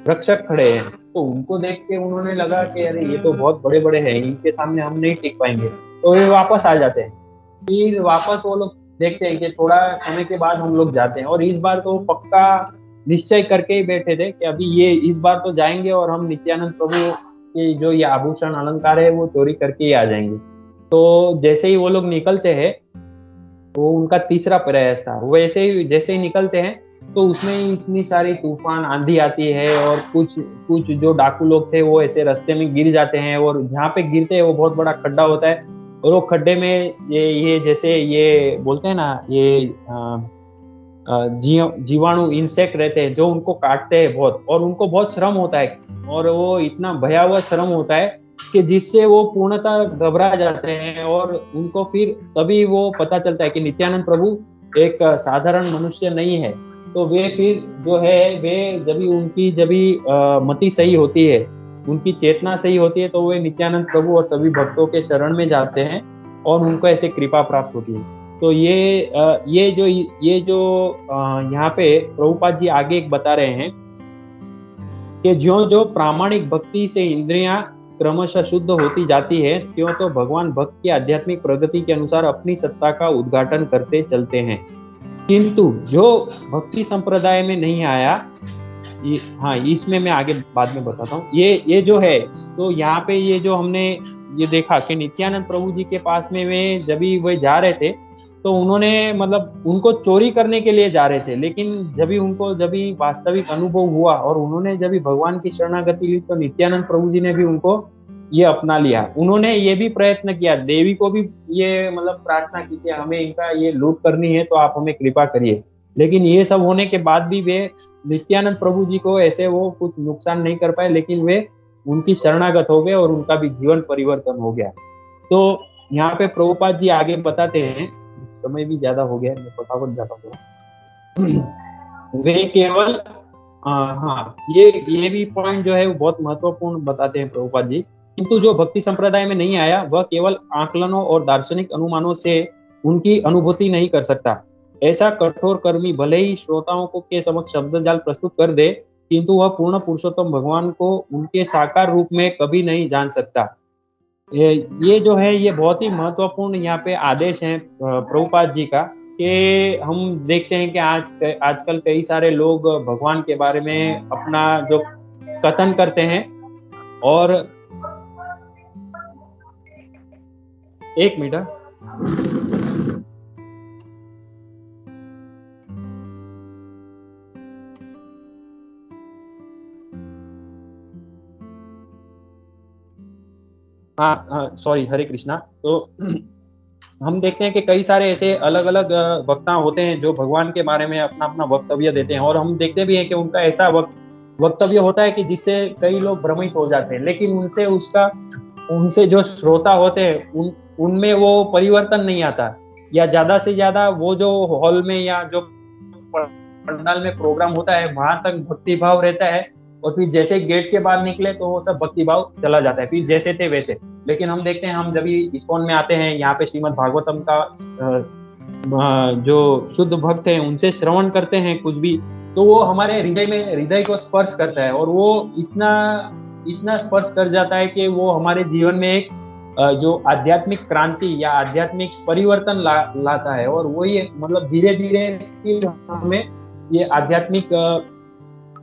रक्षक खड़े हैं। तो उनको देख के उन्होंने लगा कि अरे ये तो बहुत बड़े बड़े हैं, इनके सामने हम नहीं टिक पाएंगे। तो वे वापस आ जाते हैं। फिर वापस वो लोग देखते हैं कि थोड़ा समय के बाद हम लोग जाते हैं, और इस बार तो पक्का निश्चय करके ही बैठे थे कि अभी ये इस बार तो जाएंगे और हम नित्यानंद प्रभु के जो ये आभूषण अलंकार है वो चोरी करके ही आ जाएंगे। तो जैसे ही वो लोग निकलते हैं, वो उनका तीसरा प्रयास था, वो जैसे ही निकलते हैं तो उसमें इतनी सारी तूफान आंधी आती है, और कुछ जो डाकू लोग थे वो ऐसे रास्ते में गिर जाते हैं, और जहाँ पे गिरते हैं वो बहुत बड़ा खड्डा होता है, और वो खड्डे में ये जैसे ये बोलते हैं ना, ये जीवाणु इंसेक्ट रहते हैं जो उनको काटते हैं बहुत, और उनको बहुत श्रम होता है, और वो इतना भयावह श्रम होता है कि जिससे वो पूर्णतः घबरा जाते हैं। और उनको फिर तभी वो पता चलता है कि नित्यानंद प्रभु एक साधारण मनुष्य नहीं है। तो वे फिर जो है वे उनकी मति सही होती है, उनकी चेतना सही होती है, तो वे नित्यानंद प्रभु और सभी भक्तों के शरण में जाते हैं और उनको ऐसे कृपा प्राप्त होती है। तो ये जो यहाँ पे प्रभुपाद जी आगे एक बता रहे हैं कि जो प्रामाणिक भक्ति से इंद्रियां क्रमशः शुद्ध होती जाती है, त्यों तो भगवान भक्त की आध्यात्मिक प्रगति के अनुसार अपनी सत्ता का उद्घाटन करते चलते हैं। किंतु जो भक्ति संप्रदाय में नहीं आया, हाँ इसमें मैं आगे बाद में बताता हूँ, ये जो है, तो यहाँ पे ये जो हमने ये देखा कि नित्यानंद प्रभु जी के पास में वे जब वे जा रहे थे, तो उन्होंने मतलब उनको चोरी करने के लिए जा रहे थे, लेकिन जब भी वास्तविक अनुभव हुआ और उन्होंने जब भी भगवान की शरणागति ली, तो नित्यानंद प्रभु जी ने भी उनको ये अपना लिया। उन्होंने ये भी प्रयत्न किया, देवी को भी ये मतलब प्रार्थना की कि हमें इनका ये लूट करनी है, तो आप हमें कृपा करिए। लेकिन ये सब होने के बाद भी वे नित्यानंद प्रभु जी को ऐसे वो कुछ नुकसान नहीं कर पाए, लेकिन वे उनकी शरणागत हो गए और उनका भी जीवन परिवर्तन हो गया। तो यहाँ पे प्रभुपाद जी आगे बताते हैं, समय भी ज्यादा हो गया, मैं फटाफट जाता हूँ। वे केवल हाँ, ये भी पॉइंट जो है वो बहुत महत्वपूर्ण बताते हैं प्रभुपाद जी। किंतु जो भक्ति संप्रदाय में नहीं आया, वह केवल आकलनों और दार्शनिक अनुमानों से उनकी अनुभूति नहीं कर सकता। ऐसा कठोर कर्मी भले ही श्रोताओं को के समक्ष शब्द जाल प्रस्तुत कर दे, किंतु वह पूर्ण पुरुषोत्तम भगवान को उनके साकार रूप में कभी नहीं जान सकता। ये जो है ये बहुत ही महत्वपूर्ण यहाँ पे आदेश है प्रभुपाद जी का, कि हम देखते हैं कि आजकल कई सारे लोग भगवान के बारे में अपना जो कथन करते हैं, और एक मिनट, हाँ सॉरी, हरे कृष्णा। तो हम देखते हैं कि कई सारे ऐसे अलग अलग वक्ता होते हैं जो भगवान के बारे में अपना अपना वक्तव्य देते हैं, और हम देखते भी हैं कि उनका ऐसा वक्तव्य होता है कि जिससे कई लोग भ्रमित हो जाते हैं, लेकिन उनसे जो श्रोता होते हैं उनमें वो परिवर्तन नहीं आता, या ज्यादा से ज्यादा वो जो हॉल में या जो पंडाल में प्रोग्राम होता है वहां तक भक्ति भाव रहता है, और फिर जैसे गेट के बाहर निकले तो वो सब भक्ति भाव चला जाता है, फिर जैसे थे वैसे। लेकिन हम देखते हैं, हम जब इस्कॉन में आते हैं, यहाँ पे श्रीमद् भागवतम का जो शुद्ध भक्त है उनसे श्रवण करते हैं कुछ भी, तो वो हमारे हृदय को स्पर्श करता है, और वो इतना स्पर्श कर जाता है कि वो हमारे जीवन में एक जो आध्यात्मिक क्रांति या आध्यात्मिक परिवर्तन लाता है, और वो ये मतलब धीरे धीरे हमें ये आध्यात्मिक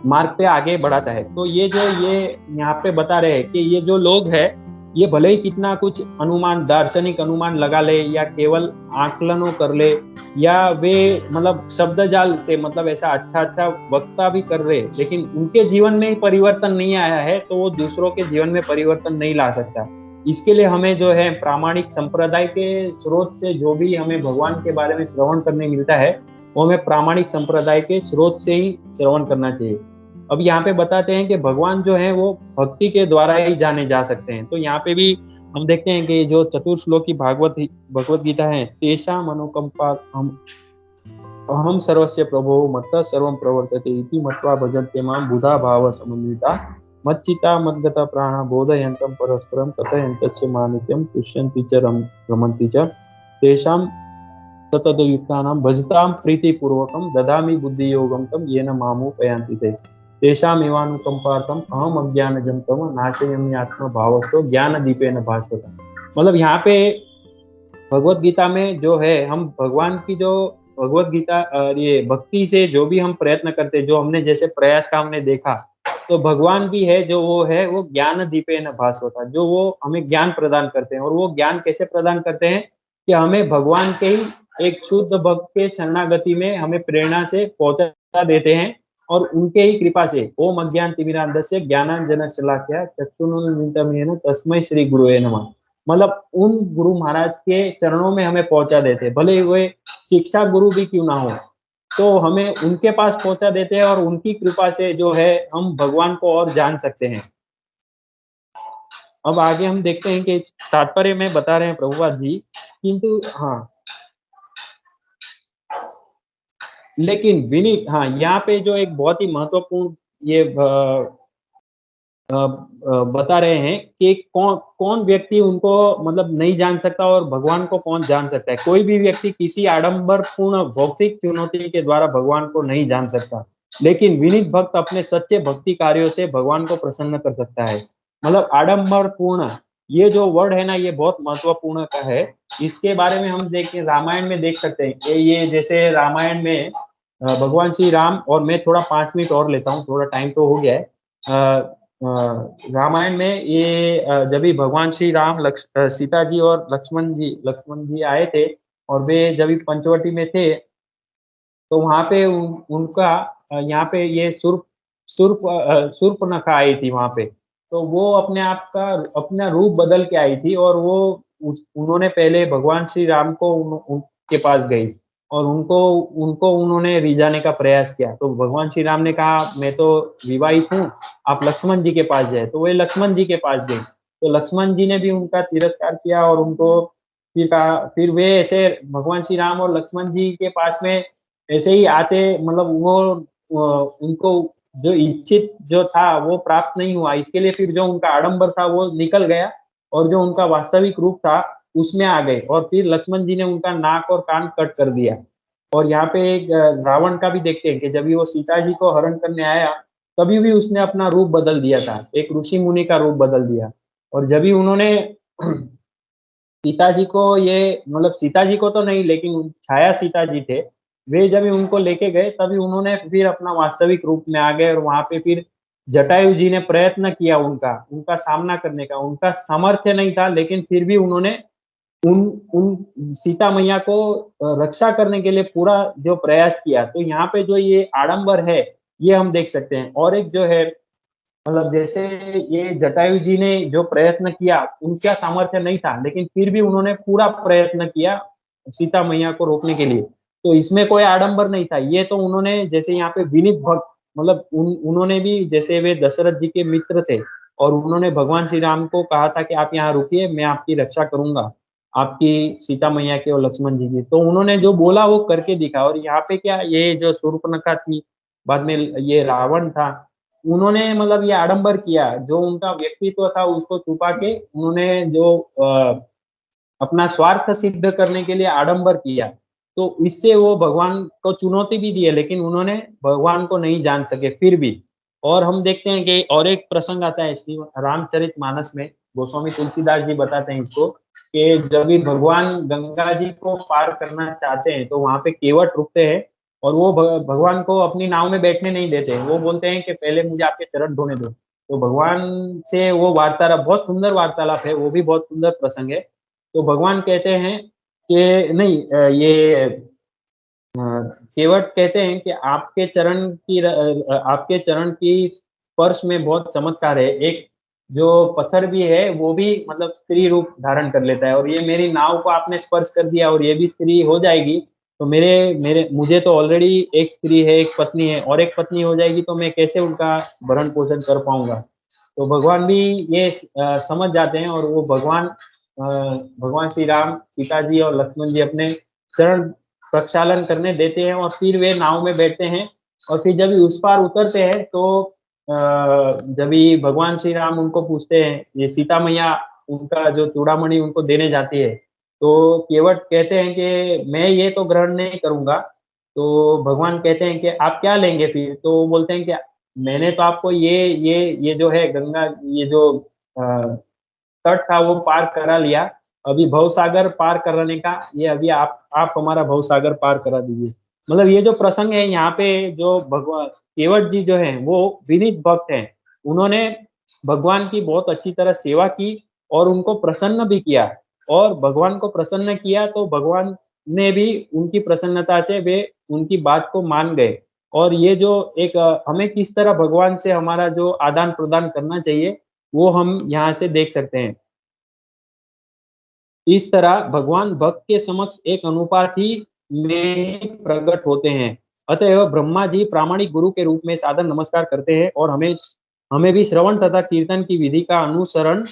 मार्ग पे आगे बढ़ाता है। तो ये यहाँ पे बता रहे हैं कि ये जो लोग हैं, ये भले ही कितना कुछ दार्शनिक अनुमान लगा ले, या केवल आकलनों कर ले, या वे मतलब शब्द जाल से मतलब ऐसा अच्छा वक्ता भी कर रहे, लेकिन उनके जीवन में ही परिवर्तन नहीं आया है, तो वो दूसरों के जीवन में परिवर्तन नहीं ला सकता। इसके लिए हमें जो है प्रामाणिक संप्रदाय के स्रोत से जो भी हमें भगवान के बारे में श्रवण करने मिलता है, वो हमें प्रामाणिक संप्रदाय के स्रोत से ही श्रवण करना चाहिए। अब यहाँ पे बताते हैं कि भगवान जो है वो भक्ति के द्वारा ही जाने जा सकते हैं। तो यहाँ पे भी हम देखते हैं कि जो चतुर्श्लोकी भगवत गीता है, तेषा मनोकंपा अहम सर्वस्य प्रभो मत्तः सर्वं प्रवर्तते इति मत्वा भजन्ते मां बुधा भाव समन्विता मच्चिता मद्गता प्राणा बोधयन्तं परस्परं कथयन्तश्च मानित्यं तुष्यन्ति च रमन्ति च तेषां ततदयुक्तानां भजतां प्रीतिपूर्वकं ददामि बुद्धियोगं तं येन मामुपयान्ति ते तेषामेवानुकंपार्थम अहम अज्ञानजं तम नाशयामि आत्मभावस्तो ज्ञानदीपेन भास्वता। मतलब यहाँ पे भगवत गीता में जो है, हम भगवान की जो भगवत गीता ये भक्ति से जो भी हम प्रयत्न करते हैं, जो हमने जैसे प्रयास का हमने देखा, तो भगवान भी है जो वो ज्ञान दीपेन भास्वता, जो वो हमें ज्ञान प्रदान करते हैं। और वो ज्ञान कैसे प्रदान करते हैं कि हमें भगवान के ही एक शुद्ध भक्त के शरणागति में हमें प्रेरणा से पहुंचा देते हैं, और उनके ही कृपा से ओम अज्ञान तिमिरांधस्य ज्ञानांजन शलाकया चक्षुरुन्मीलितं तस्मै श्री गुरुवे नमः, मतलब उन गुरु महाराज के चरणों में हमें पहुंचा देते, भले वे शिक्षा गुरु भी क्यों ना हो, तो हमें उनके पास पहुंचा देते हैं, और उनकी कृपा से जो है हम भगवान को और जान सकते हैं। अब आगे हम देखते हैं कि तात्पर्य में बता रहे हैं प्रभुपाद जी, किंतु हाँ, लेकिन विनीत, हाँ यहाँ पे जो एक बहुत ही महत्वपूर्ण ये बता रहे हैं कि कौन व्यक्ति उनको मतलब नहीं जान सकता, और भगवान को कौन जान सकता है। कोई भी व्यक्ति किसी आडंबर पूर्ण भौतिक चुनौती के द्वारा भगवान को नहीं जान सकता, लेकिन विनीत भक्त अपने सच्चे भक्ति कार्यों से भगवान को प्रसन्न कर सकता है। मतलब आडंबर पूर्ण, ये जो वर्ड है ना, ये बहुत महत्वपूर्ण का है। इसके बारे में हम रामायण में देख सकते हैं कि ये जैसे रामायण में भगवान श्री राम, और मैं थोड़ा 5 मिनट और लेता हूँ, थोड़ा टाइम तो हो गया है। रामायण में ये जब भी भगवान श्री राम सीता जी और लक्ष्मण जी आए थे, और वे जब भी पंचवटी में थे तो वहाँ पे उनका यहाँ पे ये शूर्पणखा आई थी वहाँ पे। तो वो अपने आप का अपना रूप बदल के आई थी और वो उन्होंने पहले भगवान श्री राम को उनके पास गई और उनको उनको उन्होंने रिझाने का प्रयास किया। तो भगवान श्री राम ने कहा मैं तो विवाहित हूँ, आप लक्ष्मण जी के पास जाए। तो वे लक्ष्मण जी के पास गए। तो लक्ष्मण जी ने भी उनका तिरस्कार किया और उनको फिर कहा, फिर वे ऐसे भगवान श्री राम और लक्ष्मण जी के पास में ऐसे ही आते, मतलब उनको जो इच्छित जो था वो प्राप्त नहीं हुआ। इसके लिए फिर जो उनका आडंबर था वो निकल गया और जो उनका वास्तविक रूप था उसमें आ गए। और फिर लक्ष्मण जी ने उनका नाक और कान कट कर दिया। और यहाँ पे एक रावण का भी देखते हैं कि जब भी वो सीता जी को हरण करने आया तभी भी उसने अपना रूप बदल दिया था, एक ऋषि मुनि का रूप बदल दिया। और जब भी उन्होंने सीता जी को ये, मतलब सीता जी को तो नहीं लेकिन छाया सीता जी थे, वे जब भी उनको लेके गए तभी उन्होंने फिर अपना वास्तविक रूप में आ गए। और वहां पे फिर जटायु जी ने प्रयत्न किया उनका उनका सामना करने का, उनका सामर्थ्य नहीं था लेकिन फिर भी उन्होंने उन उन सीता मैया को रक्षा करने के लिए पूरा जो प्रयास किया। तो यहाँ पे जो ये आडंबर है ये हम देख सकते हैं। और एक जो है, मतलब जैसे ये जटायु जी ने जो प्रयत्न किया उनका सामर्थ्य नहीं था लेकिन फिर भी उन्होंने पूरा प्रयत्न किया सीता मैया को रोकने के लिए। तो इसमें कोई आडंबर नहीं था। ये तो उन्होंने जैसे यहाँ पे विनीत भक्त, मतलब उन्होंने भी, जैसे वे दशरथ जी के मित्र थे और उन्होंने भगवान श्री राम को कहा था कि आप यहाँ रुकिए, मैं आपकी रक्षा करूंगा, आपकी सीता मैया के और लक्ष्मण जी की। तो उन्होंने जो बोला वो करके दिखा। और यहाँ पे क्या, ये जो शूर्पणखा थी, बाद में ये रावण था, उन्होंने मतलब ये आडंबर किया, जो उनका व्यक्तित्व था उसको छुपा के उन्होंने जो अपना स्वार्थ सिद्ध करने के लिए आडंबर किया। तो इससे वो भगवान को चुनौती भी दी है लेकिन उन्होंने भगवान को नहीं जान सके फिर भी। और हम देखते हैं कि और एक प्रसंग आता है श्री रामचरितमानस में, गोस्वामी तुलसीदास जी बताते हैं इसको, कि जब भी भगवान गंगा जी को पार करना चाहते हैं तो वहां पे केवट रुकते हैं और वो भगवान को अपनी नाव में बैठने नहीं देते। वो बोलते हैं कि पहले मुझे आपके चरण धोने दो। तो भगवान से वो वार्तालाप, बहुत सुंदर वार्तालाप है, वो भी बहुत सुंदर प्रसंग है। तो भगवान कहते हैं कि नहीं, ये केवट कहते हैं कि आपके चरण की स्पर्श में बहुत चमत्कार है। एक जो पत्थर भी है वो भी मतलब स्त्री रूप धारण कर लेता है और ये मेरी नाव को आपने स्पर्श कर दिया और ये भी स्त्री हो जाएगी। तो मेरे मेरे मुझे तो ऑलरेडी एक स्त्री है, एक पत्नी है, और एक पत्नी हो जाएगी तो मैं कैसे उनका भरण पोषण कर पाऊंगा। तो भगवान भी ये समझ जाते हैं और वो भगवान श्री राम, सीता जी और लक्ष्मण जी अपने चरण प्रक्षालन करने देते हैं और फिर वे नाव में बैठते हैं। और फिर जब उस पार उतरते हैं तो जब भी भगवान श्री राम उनको पूछते हैं, ये सीता मैया उनका जो चूड़ामणि उनको देने जाती है, तो केवट कहते हैं कि मैं ये तो ग्रहण नहीं करूंगा। तो भगवान कहते हैं कि आप क्या लेंगे फिर। तो वो बोलते हैं कि मैंने तो आपको ये जो है गंगा, ये जो तट था वो पार करा लिया, अभी भवसागर पार कराने का, ये अभी आप हमारा भवसागर पार करा दीजिए। मतलब ये जो प्रसंग है यहाँ पे, जो भगवान केवट जी जो है वो विनीत भक्त हैं। उन्होंने भगवान की बहुत अच्छी तरह सेवा की और उनको प्रसन्न भी किया। और भगवान को प्रसन्न किया तो भगवान ने भी उनकी प्रसन्नता से वे उनकी बात को मान गए। और ये जो एक हमें किस तरह भगवान से हमारा जो आदान प्रदान करना चाहिए वो हम यहाँ से देख सकते हैं। इस तरह भगवान भक्त के समक्ष एक अनुपाति में प्रकट होते हैं। अतएव ब्रह्मा जी प्रामाणिक गुरु के रूप में सादर नमस्कार करते हैं और हमें हमें भी श्रवण तथा कीर्तन की विधि का अनुसरण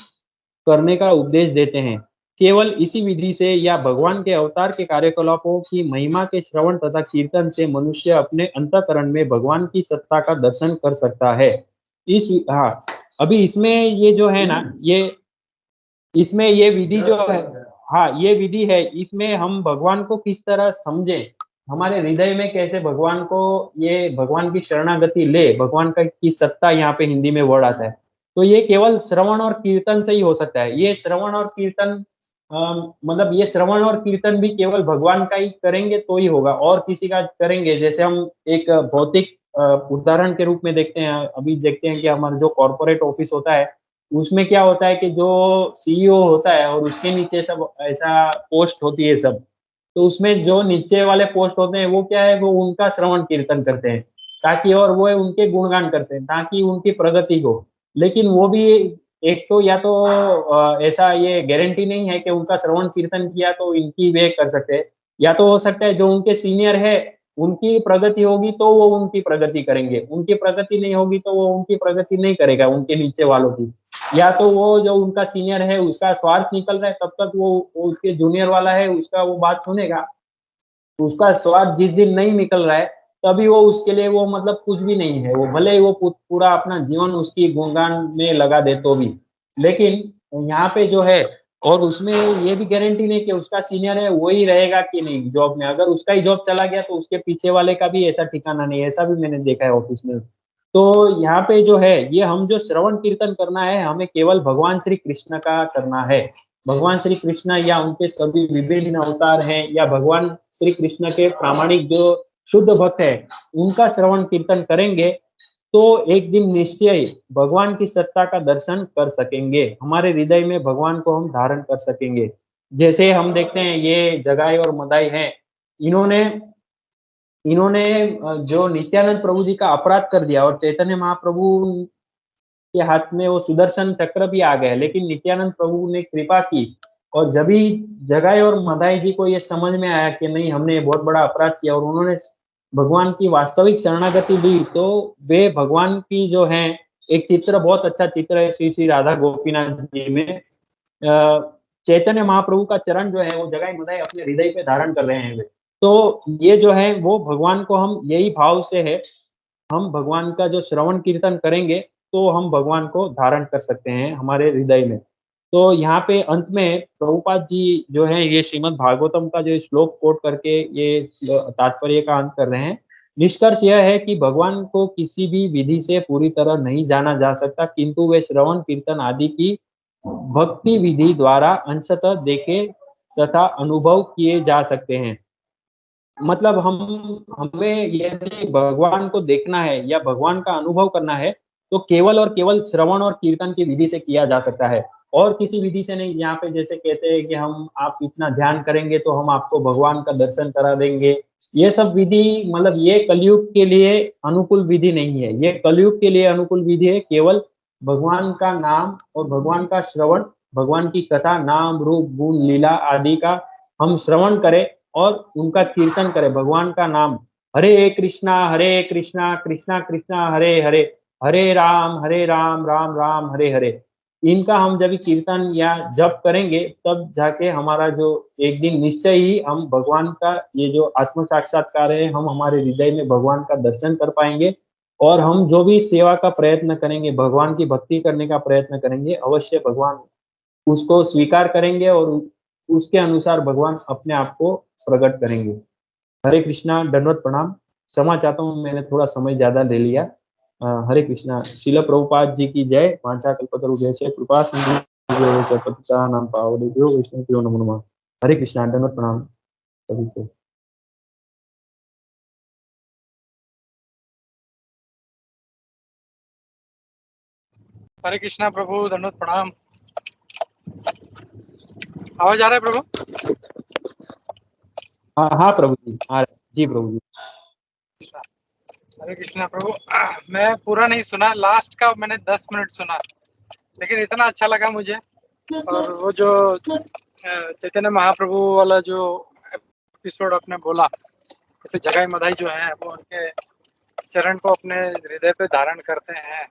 करने का उपदेश देते हैं। केवल इसी विधि से या भगवान के अवतार के कार्यकलापों की महिमा के श्रवण तथा कीर्तन से मनुष्य अपने अंतःकरण में भगवान की सत्ता का दर्शन कर सकता है। इस हाँ, अभी इसमें ये जो है ना, ये इसमें ये विधि जो है, हाँ ये विधि है, इसमें हम भगवान को किस तरह समझे, हमारे हृदय में कैसे भगवान को, ये भगवान की शरणागति ले, भगवान का की सत्ता, यहाँ पे हिंदी में वर्ड आता है। तो ये केवल श्रवण और कीर्तन से ही हो सकता है। ये श्रवण और कीर्तन मतलब ये श्रवण और कीर्तन भी केवल भगवान का ही करेंगे तो ही होगा। और किसी का करेंगे, जैसे हम एक भौतिक उदाहरण के रूप में देखते हैं, अभी देखते हैं कि हमारा जो कॉर्पोरेट ऑफिस होता है उसमें क्या होता है कि जो सीईओ होता है और उसके नीचे सब ऐसा पोस्ट होती है सब, तो उसमें जो नीचे वाले पोस्ट होते हैं वो क्या है, वो उनका श्रवण कीर्तन करते हैं ताकि, और वो उनके गुणगान करते हैं ताकि उनकी प्रगति हो। लेकिन वो भी एक तो या तो ऐसा ये गारंटी नहीं है कि उनका श्रवण कीर्तन किया तो इनकी वे कर सकते हैं, या तो हो सकता है जो उनके सीनियर है उनकी प्रगति होगी तो वो उनकी प्रगति करेंगे, उनकी प्रगति नहीं होगी तो वो उनकी प्रगति नहीं करेगा उनके नीचे वालों की। या तो वो जो उनका सीनियर है उसका स्वार्थ निकल रहा है तब तक वो उसके जूनियर वाला है उसका वो बात सुनेगा, उसका स्वाद जिस दिन नहीं निकल रहा है तभी वो उसके लिए वो मतलब कुछ भी नहीं है, वो भले ही वो पूरा अपना जीवन उसकी गुणगान में लगा दे तो भी। लेकिन यहाँ पे जो है, और उसमें ये भी गारंटी नहीं कि उसका सीनियर है वही रहेगा कि नहीं जॉब में, अगर उसका ही जॉब चला गया तो उसके पीछे वाले का भी ऐसा ठिकाना नहीं है, ऐसा भी मैंने देखा है ऑफिस में। तो यहाँ पे जो है ये हम जो श्रवण कीर्तन करना है हमें केवल भगवान श्री कृष्ण का करना है। भगवान श्री कृष्ण या उनके सभी विभिन्न अवतार हैं या भगवान श्री कृष्ण के प्रामाणिक जो शुद्ध भक्त है उनका श्रवण कीर्तन करेंगे तो एक दिन निश्चय ही भगवान की सत्ता का दर्शन कर सकेंगे, हमारे हृदय में भगवान को हम धारण कर सकेंगे। जैसे हम देखते हैं ये जगाई और मदाई हैं, इन्होंने इन्होंने जो नित्यानंद प्रभु जी का अपराध कर दिया और चैतन्य महाप्रभु के हाथ में वो सुदर्शन चक्र भी आ गए, लेकिन नित्यानंद प्रभु ने कृपा की और जब भी जगाई और मदाई जी को ये समझ में आया कि नहीं हमने बहुत बड़ा अपराध किया और उन्होंने भगवान की वास्तविक शरणागति दी तो वे भगवान की जो है, एक चित्र बहुत अच्छा चित्र है श्री श्री राधा गोपीनाथ जी में, चैतन्य महाप्रभु का चरण जो है वो जगाई मदाई अपने हृदय पे धारण कर रहे हैं वे। तो ये जो है वो भगवान को हम यही भाव से है, हम भगवान का जो श्रवण कीर्तन करेंगे तो हम भगवान को धारण कर सकते हैं हमारे हृदय में। तो यहाँ पे अंत में प्रभुपाद जी जो है ये श्रीमद् भागवतम का जो श्लोक कोट करके ये तात्पर्य का अंत कर रहे हैं। निष्कर्ष यह है कि भगवान को किसी भी विधि से पूरी तरह नहीं जाना जा सकता, किंतु वे श्रवण कीर्तन आदि की भक्ति विधि द्वारा अंशतः देखे तथा अनुभव किए जा सकते हैं। मतलब हम हमें यदि भगवान को देखना है या भगवान का अनुभव करना है तो केवल और केवल श्रवण और कीर्तन की विधि से किया जा सकता है और किसी विधि से नहीं। यहाँ पे जैसे कहते हैं कि हम आप इतना ध्यान करेंगे तो हम आपको भगवान का दर्शन करा देंगे, ये सब विधि मतलब ये कलयुग के लिए अनुकूल विधि नहीं है। ये कलयुग के लिए अनुकूल विधि है केवल भगवान का नाम और भगवान का श्रवण, भगवान की कथा नाम रूप गुण लीला आदि का हम श्रवण करें और उनका कीर्तन करें। भगवान का नाम हरे कृष्णा कृष्णा कृष्णा हरे हरे, हरे राम राम राम हरे हरे, इनका हम जब कीर्तन या जप करेंगे तब जाके हमारा जो एक दिन निश्चय ही हम भगवान का ये जो आत्म साक्षात्कार है हम हमारे हृदय में भगवान का दर्शन कर पाएंगे। और हम जो भी सेवा का प्रयत्न करेंगे, भगवान की भक्ति करने का प्रयत्न करेंगे, अवश्य भगवान उसको स्वीकार करेंगे और उसके अनुसार भगवान अपने आप को प्रकट करेंगे। हरे कृष्णा, दंडवत प्रणाम। क्षमा चाहता हूँ मैंने थोड़ा समय ज्यादा ले लिया। हरे कृष्णा। शिल प्रभुपाद जी की जय। वांछा कल्पतरुभ्यश्च कृपा सिंधु पतितानां पावनेभ्यो वैष्णवेभ्यो नमो नमः। हरे कृष्णा, दंडवत प्रणाम सभी को। हरे कृष्णा प्रभु, दंडवत प्रणाम। आवाज आ रहा है प्रभु? हाँ हाँ प्रभु जी, जी प्रभु जी। हरे कृष्णा प्रभु। मैं पूरा नहीं सुना, लास्ट का मैंने 10 मिनट सुना, लेकिन इतना अच्छा लगा मुझे। और वो जो चैतन्य महाप्रभु वाला जो एपिसोड आपने बोला, जैसे जगाई मदाई जो है वो उनके चरण को अपने हृदय पे धारण करते हैं,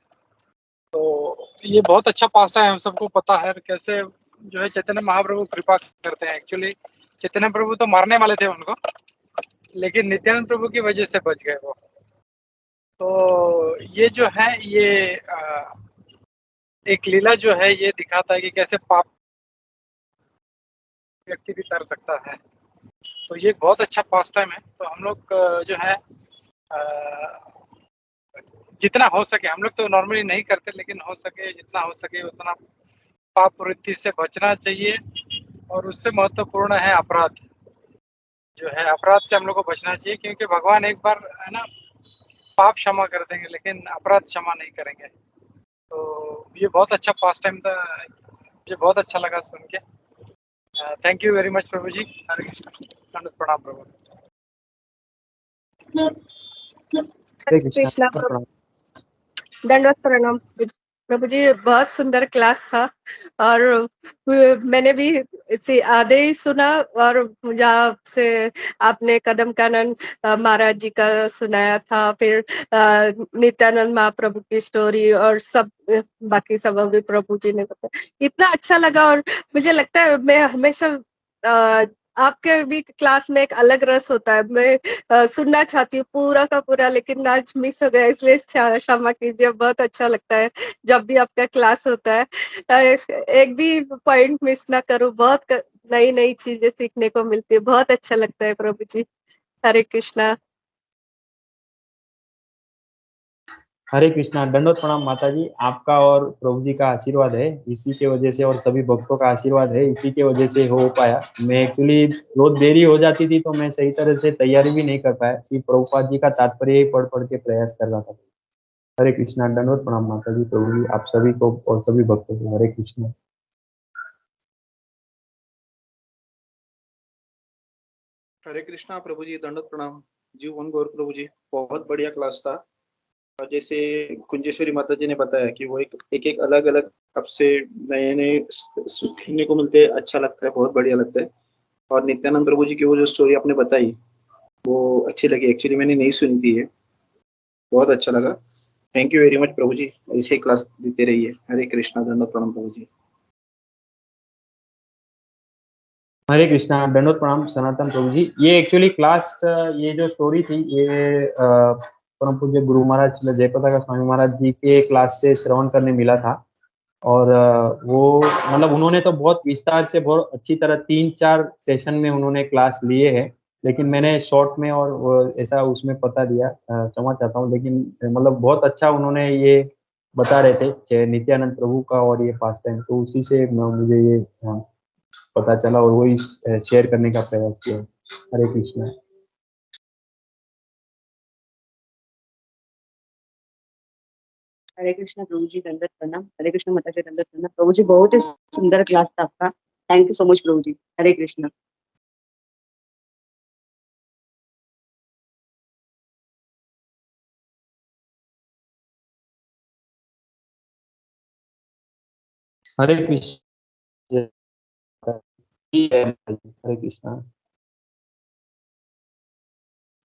तो ये बहुत अच्छा पास्ट है। हम सबको पता है कैसे जो है चैतन्य महाप्रभु कृपा करते हैं। एक्चुअली चैतन्य प्रभु तो मारने वाले थे उनको, लेकिन नित्यानंद प्रभु की वजह से बच गए वो। तो ये जो है ये एक लीला जो है ये दिखाता है कि कैसे पाप व्यक्ति भी कर सकता है। तो ये बहुत अच्छा पास टाइम है। तो हम लोग जो है जितना हो सके, हम लोग तो नॉर्मली नहीं करते, लेकिन हो सके जितना हो सके उतना पाप वृत्ति से बचना चाहिए। और उससे महत्वपूर्ण है अपराध जो है, अपराध से हम लोग को बचना चाहिए, क्योंकि भगवान एक बार है ना पाप क्षमा कर देंगे लेकिन अपराध क्षमा नहीं करेंगे। तो ये बहुत अच्छा पास टाइम था, मुझे बहुत अच्छा लगा सुन के। थैंक यू वेरी मच प्रभु जी। हरे कृष्ण। दंडवत प्रणाम प्रभु। हरे कृष्णा, कृष्णा प्रभु, दंडवत प्रणाम प्रभु जी। बहुत सुंदर क्लास था और मैंने भी इसे आधे ही सुना और जहाँ से आपने कदम कानन महाराज जी का सुनाया था, फिर नित्यानंद महाप्रभु की स्टोरी और सब बाकी सब अभी प्रभु जी ने बताया, इतना अच्छा लगा। और मुझे लगता है मैं हमेशा आपके भी क्लास में एक अलग रस होता है। मैं सुनना चाहती हूँ पूरा का पूरा, लेकिन आज मिस हो गया, इसलिए क्षमा कीजिए। बहुत अच्छा लगता है जब भी आपका क्लास होता है, एक भी पॉइंट मिस ना करूँ। बहुत नई नई चीजें सीखने को मिलती है, बहुत अच्छा लगता है प्रभु जी। हरे कृष्णा। हरे कृष्णा, दंडवत प्रणाम माता जी। आपका और प्रभु जी का आशीर्वाद है, इसी के वजह से, और सभी भक्तों का आशीर्वाद है, इसी के वजह से हो पाया। मैं एक्चुअली रोज देरी हो जाती थी तो मैं सही तरह से तैयारी भी नहीं कर पाया, सिर्फ प्रभुपाद जी का तात्पर्य ही पढ़ पढ़ के प्रयास कर रहा था। हरे कृष्णा, दंडवत प्रणाम माता जी, प्रभु जी आप सभी को और सभी भक्तों को हरे कृष्णा। हरे कृष्णा प्रभु जी, दंडवत प्रणाम। जीवन गौर प्रभु जी, बहुत बढ़िया क्लास था। और जैसे कुंजेश्वरी माता जी ने बताया कि वो एक अलग अलग आपसे नए नए सीखने को मिलते हैं, अच्छा लगता है, बहुत बढ़िया लगता है। और नित्यानंद प्रभु जी की वो जो स्टोरी आपने बताई वो अच्छी लगी, एक्चुअली मैंने नहीं सुनी थी ये, बहुत अच्छा लगा। थैंक यू वेरी मच प्रभु जी, ऐसे क्लास देते रहिए। हरे कृष्णा, दंडवत प्रणाम प्रभु जी। हरे कृष्णा, दंडवत प्रणाम सनातन प्रभु जी। ये एक्चुअली क्लास, ये जो स्टोरी थी, ये परम पूज्य गुरु महाराज जयपताका स्वामी महाराज जी के क्लास से श्रवण करने मिला था। और वो मतलब उन्होंने तो बहुत विस्तार से, बहुत अच्छी तरह 3-4 सेशन में उन्होंने क्लास लिए हैं, लेकिन मैंने शॉर्ट में और ऐसा उसमें पता दिया, क्षमा चाहता हूँ। लेकिन मतलब बहुत अच्छा उन्होंने ये बता रहे थे नित्यानंद प्रभु का और ये पास टाइम, तो उसी से मुझे ये पता चला और वही शेयर करने का प्रयास किया। हरे कृष्णा। हरे कृष्ण प्रभु जी, दंडवत प्रणाम। हरे कृष्ण माता जी, दंडवत प्रणाम प्रभु जी। बहुत ही सुंदर क्लास था आपका, थैंक यू सो मच प्रभु जी। हरे कृष्ण। हरे कृष्ण। हरे कृष्णा।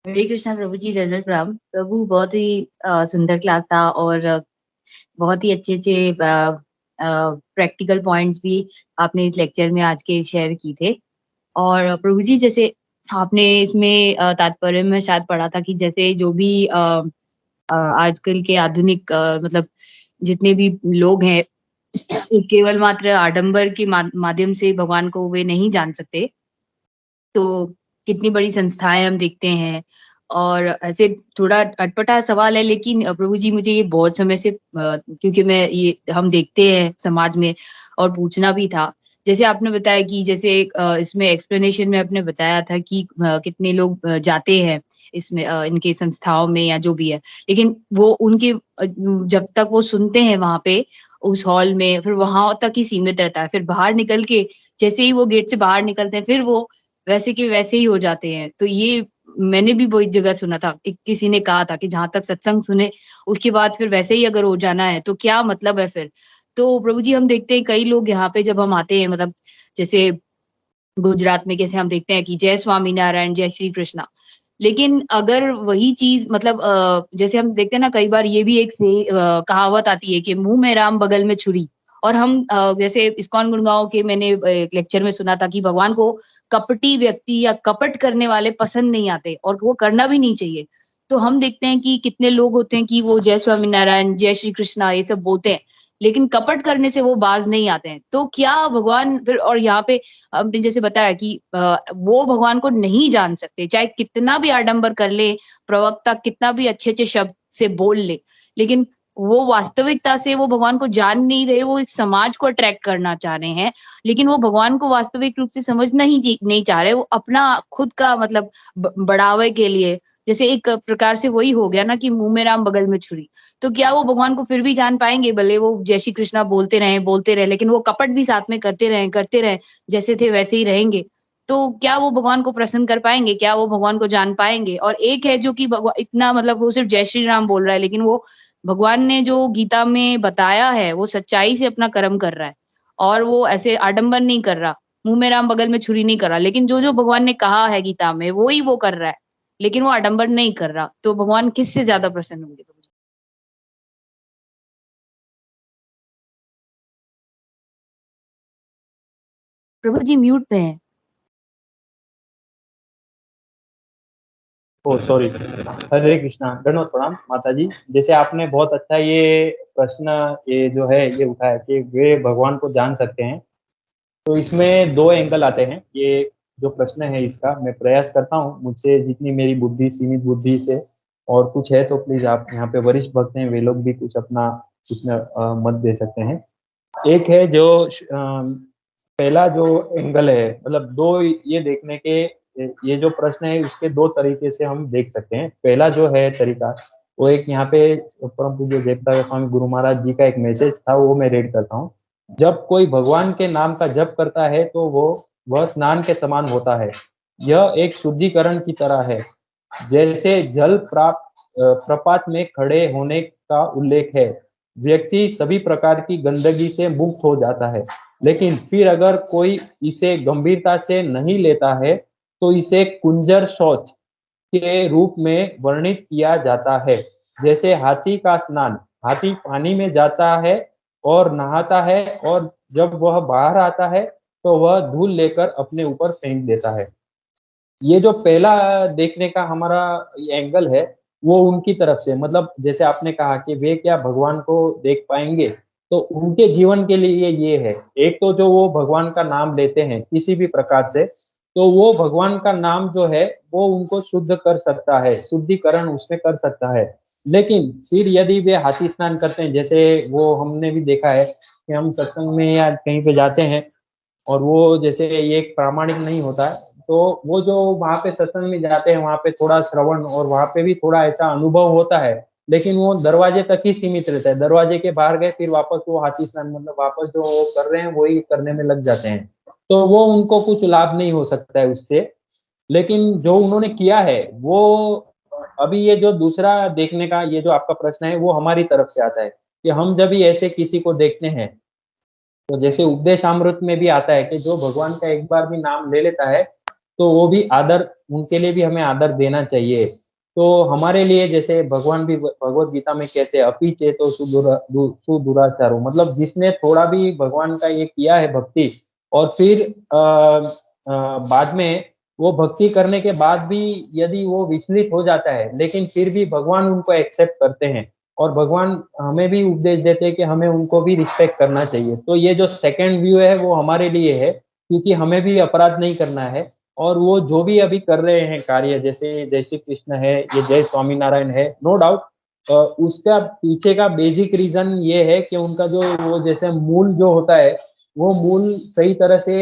हरे कृष्णा प्रभु जी, दंडवत प्रणाम प्रभु। बहुत ही सुंदर क्लास था और बहुत ही अच्छे अच्छे प्रैक्टिकल पॉइंट्स भी आपने इस लेक्चर में आज के शेयर की थे। और प्रभु जी, जैसे आपने इसमें तात्पर्य में शायद पढ़ा था कि जैसे जो भी आजकल के आधुनिक मतलब जितने भी लोग हैं, केवल मात्र आडंबर के माध्यम से भगवान को वे नहीं जान सकते। तो कितनी बड़ी संस्थाएं हम देखते हैं, और ऐसे थोड़ा अटपटा सवाल है, लेकिन प्रभु जी मुझे ये बहुत समय से क्योंकि मैं ये हम देखते हैं समाज में, और पूछना भी था। जैसे आपने बताया कि जैसे इसमें एक्सप्लेनेशन में आपने बताया था कि कितने लोग जाते हैं इसमें इनके संस्थाओं में या जो भी है, लेकिन वो उनके जब तक वो सुनते हैं वहां पे उस हॉल में, फिर वहां तक ही सीमित रहता है। फिर बाहर निकल के जैसे ही वो गेट से बाहर निकलते हैं, फिर वो वैसे के वैसे ही हो जाते हैं। तो ये मैंने भी वो एक जगह सुना था, किसी ने कहा था कि जहां तक सत्संग सुने उसके बाद फिर वैसे ही अगर हो जाना है तो क्या मतलब है फिर। तो प्रभु जी हम देखते हैं कई लोग यहाँ पे जब हम आते हैं, मतलब जैसे गुजरात में कैसे हम देखते हैं कि जय स्वामी नारायण, जय श्री कृष्णा। लेकिन अगर वही चीज मतलब जैसे हम देखते हैं ना, कई बार ये भी एक से कहावत आती है कि मुंह में राम बगल में छुरी। और हम जैसे इस्कॉन गुड़गांव के मैंने एक लेक्चर में सुना था कि भगवान को कपटी व्यक्ति या कपट करने वाले पसंद नहीं आते, और वो करना भी नहीं चाहिए। तो हम देखते हैं कि कितने लोग होते हैं कि वो जय स्वामी नारायण, जय श्री कृष्णा ये सब बोलते हैं, लेकिन कपट करने से वो बाज नहीं आते हैं। तो क्या भगवान फिर, और यहाँ पे आपने जैसे बताया कि वो भगवान को नहीं जान सकते, चाहे कितना भी आडंबर कर ले, प्रवक्ता कितना भी अच्छे अच्छे शब्द से बोल ले, लेकिन वो वास्तविकता से वो भगवान को जान नहीं रहे। वो इस समाज को अट्रैक्ट करना चाह रहे हैं, लेकिन वो भगवान को वास्तविक रूप से समझना ही नहीं चाह रहे। वो अपना खुद का मतलब बढ़ावे के लिए, जैसे एक प्रकार से वही हो गया ना कि मुंह में राम बगल में छुरी। तो क्या वो भगवान को फिर भी जान पाएंगे? भले वो जय श्री कृष्णा बोलते रहे, लेकिन वो कपट भी साथ में करते रहे, जैसे थे वैसे ही रहेंगे। तो क्या वो भगवान को प्रसन्न कर पाएंगे? क्या वो भगवान को जान पाएंगे? और एक है जो कि इतना मतलब वो सिर्फ जय श्री राम बोल रहा है, लेकिन वो भगवान ने जो गीता में बताया है वो सच्चाई से अपना कर्म कर रहा है, और वो ऐसे आडंबर नहीं कर रहा, मुंह में राम बगल में छुरी नहीं कर रहा। लेकिन जो जो भगवान ने कहा है गीता में वो ही वो कर रहा है, लेकिन वो आडंबर नहीं कर रहा। तो भगवान किससे ज्यादा प्रसन्न होंगे? प्रभु जी म्यूट पे हैं। ओ सॉरी। हरे कृष्णा, दंडवत प्रणाम माता जी। जैसे आपने बहुत अच्छा ये प्रश्न ये जो है ये उठाया कि वे भगवान को जान सकते हैं, तो इसमें दो एंगल आते हैं। ये जो प्रश्न है इसका मैं प्रयास करता हूँ मुझसे जितनी मेरी बुद्धि सीमित बुद्धि से, और कुछ है तो प्लीज आप यहाँ पे वरिष्ठ भक्त हैं वे लोग भी कुछ अपना इसमें मत दे सकते हैं। एक है जो पहला जो एंगल है, मतलब दो ये देखने के, ये जो प्रश्न है उसके दो तरीके से हम देख सकते हैं। पहला जो है तरीका वो एक यहाँ पे परम पूज्य जयप्रकाश स्वामी गुरु महाराज जी का एक मैसेज था, वो मैं रीड करता हूँ। जब कोई भगवान के नाम का जप करता है तो वह स्नान के समान होता है। यह एक शुद्धिकरण की तरह है, जैसे जल प्रपात में खड़े होने का उल्लेख है। व्यक्ति सभी प्रकार की गंदगी से मुक्त हो जाता है, लेकिन फिर अगर कोई इसे गंभीरता से नहीं लेता है तो इसे कुंजर शौच के रूप में वर्णित किया जाता है। जैसे हाथी का स्नान, हाथी पानी में जाता है और नहाता है, और जब वह बाहर आता है तो वह धूल लेकर अपने ऊपर फेंक देता है। ये जो पहला देखने का हमारा एंगल है वो उनकी तरफ से, मतलब जैसे आपने कहा कि वे क्या भगवान को देख पाएंगे, तो उनके जीवन के लिए ये है। एक तो जो वो भगवान का नाम लेते हैं किसी भी प्रकार से, तो वो भगवान का नाम जो है वो उनको शुद्ध कर सकता है, शुद्धिकरण उसमें कर सकता है। लेकिन फिर यदि वे हाथी स्नान करते हैं, जैसे वो हमने भी देखा है कि हम सत्संग में या कहीं पे जाते हैं और वो जैसे ये प्रामाणिक नहीं होता है, तो वो जो वहाँ पे सत्संग में जाते हैं वहाँ पे थोड़ा श्रवण और वहाँ पे भी थोड़ा ऐसा अनुभव होता है, लेकिन वो दरवाजे तक ही सीमित रहता है। दरवाजे के बाहर गए फिर वापस वो हाथी स्नान मतलब वापस जो वो कर रहे हैं वही करने में लग जाते हैं, तो वो उनको कुछ लाभ नहीं हो सकता है उससे। लेकिन जो उन्होंने किया है वो, अभी ये जो दूसरा देखने का ये जो आपका प्रश्न है वो हमारी तरफ से आता है कि हम जब भी ऐसे किसी को देखते हैं, तो जैसे उपदेश अमृत में भी आता है कि जो भगवान का एक बार भी नाम ले लेता है तो वो भी आदर, उनके लिए भी हमें आदर देना चाहिए। तो हमारे लिए जैसे भगवान भी भगवत गीता में कहते हैं अपि चेतो सुदुराचारो, मतलब जिसने थोड़ा भी भगवान का ये किया है भक्ति, और फिर बाद में वो भक्ति करने के बाद भी यदि वो विचलित हो जाता है, लेकिन फिर भी भगवान उनको एक्सेप्ट करते हैं, और भगवान हमें भी उपदेश देते हैं कि हमें उनको भी रिस्पेक्ट करना चाहिए। तो ये जो सेकंड व्यू है वो हमारे लिए है, क्योंकि हमें भी अपराध नहीं करना है। और वो जो भी अभी कर रहे हैं कार्य, जैसे जय श्री कृष्ण है, ये जय स्वामी नारायण है, नो डाउट उसका पीछे का बेसिक रीजन ये है कि उनका जो वो जैसे मूल जो होता है वो मूल सही तरह से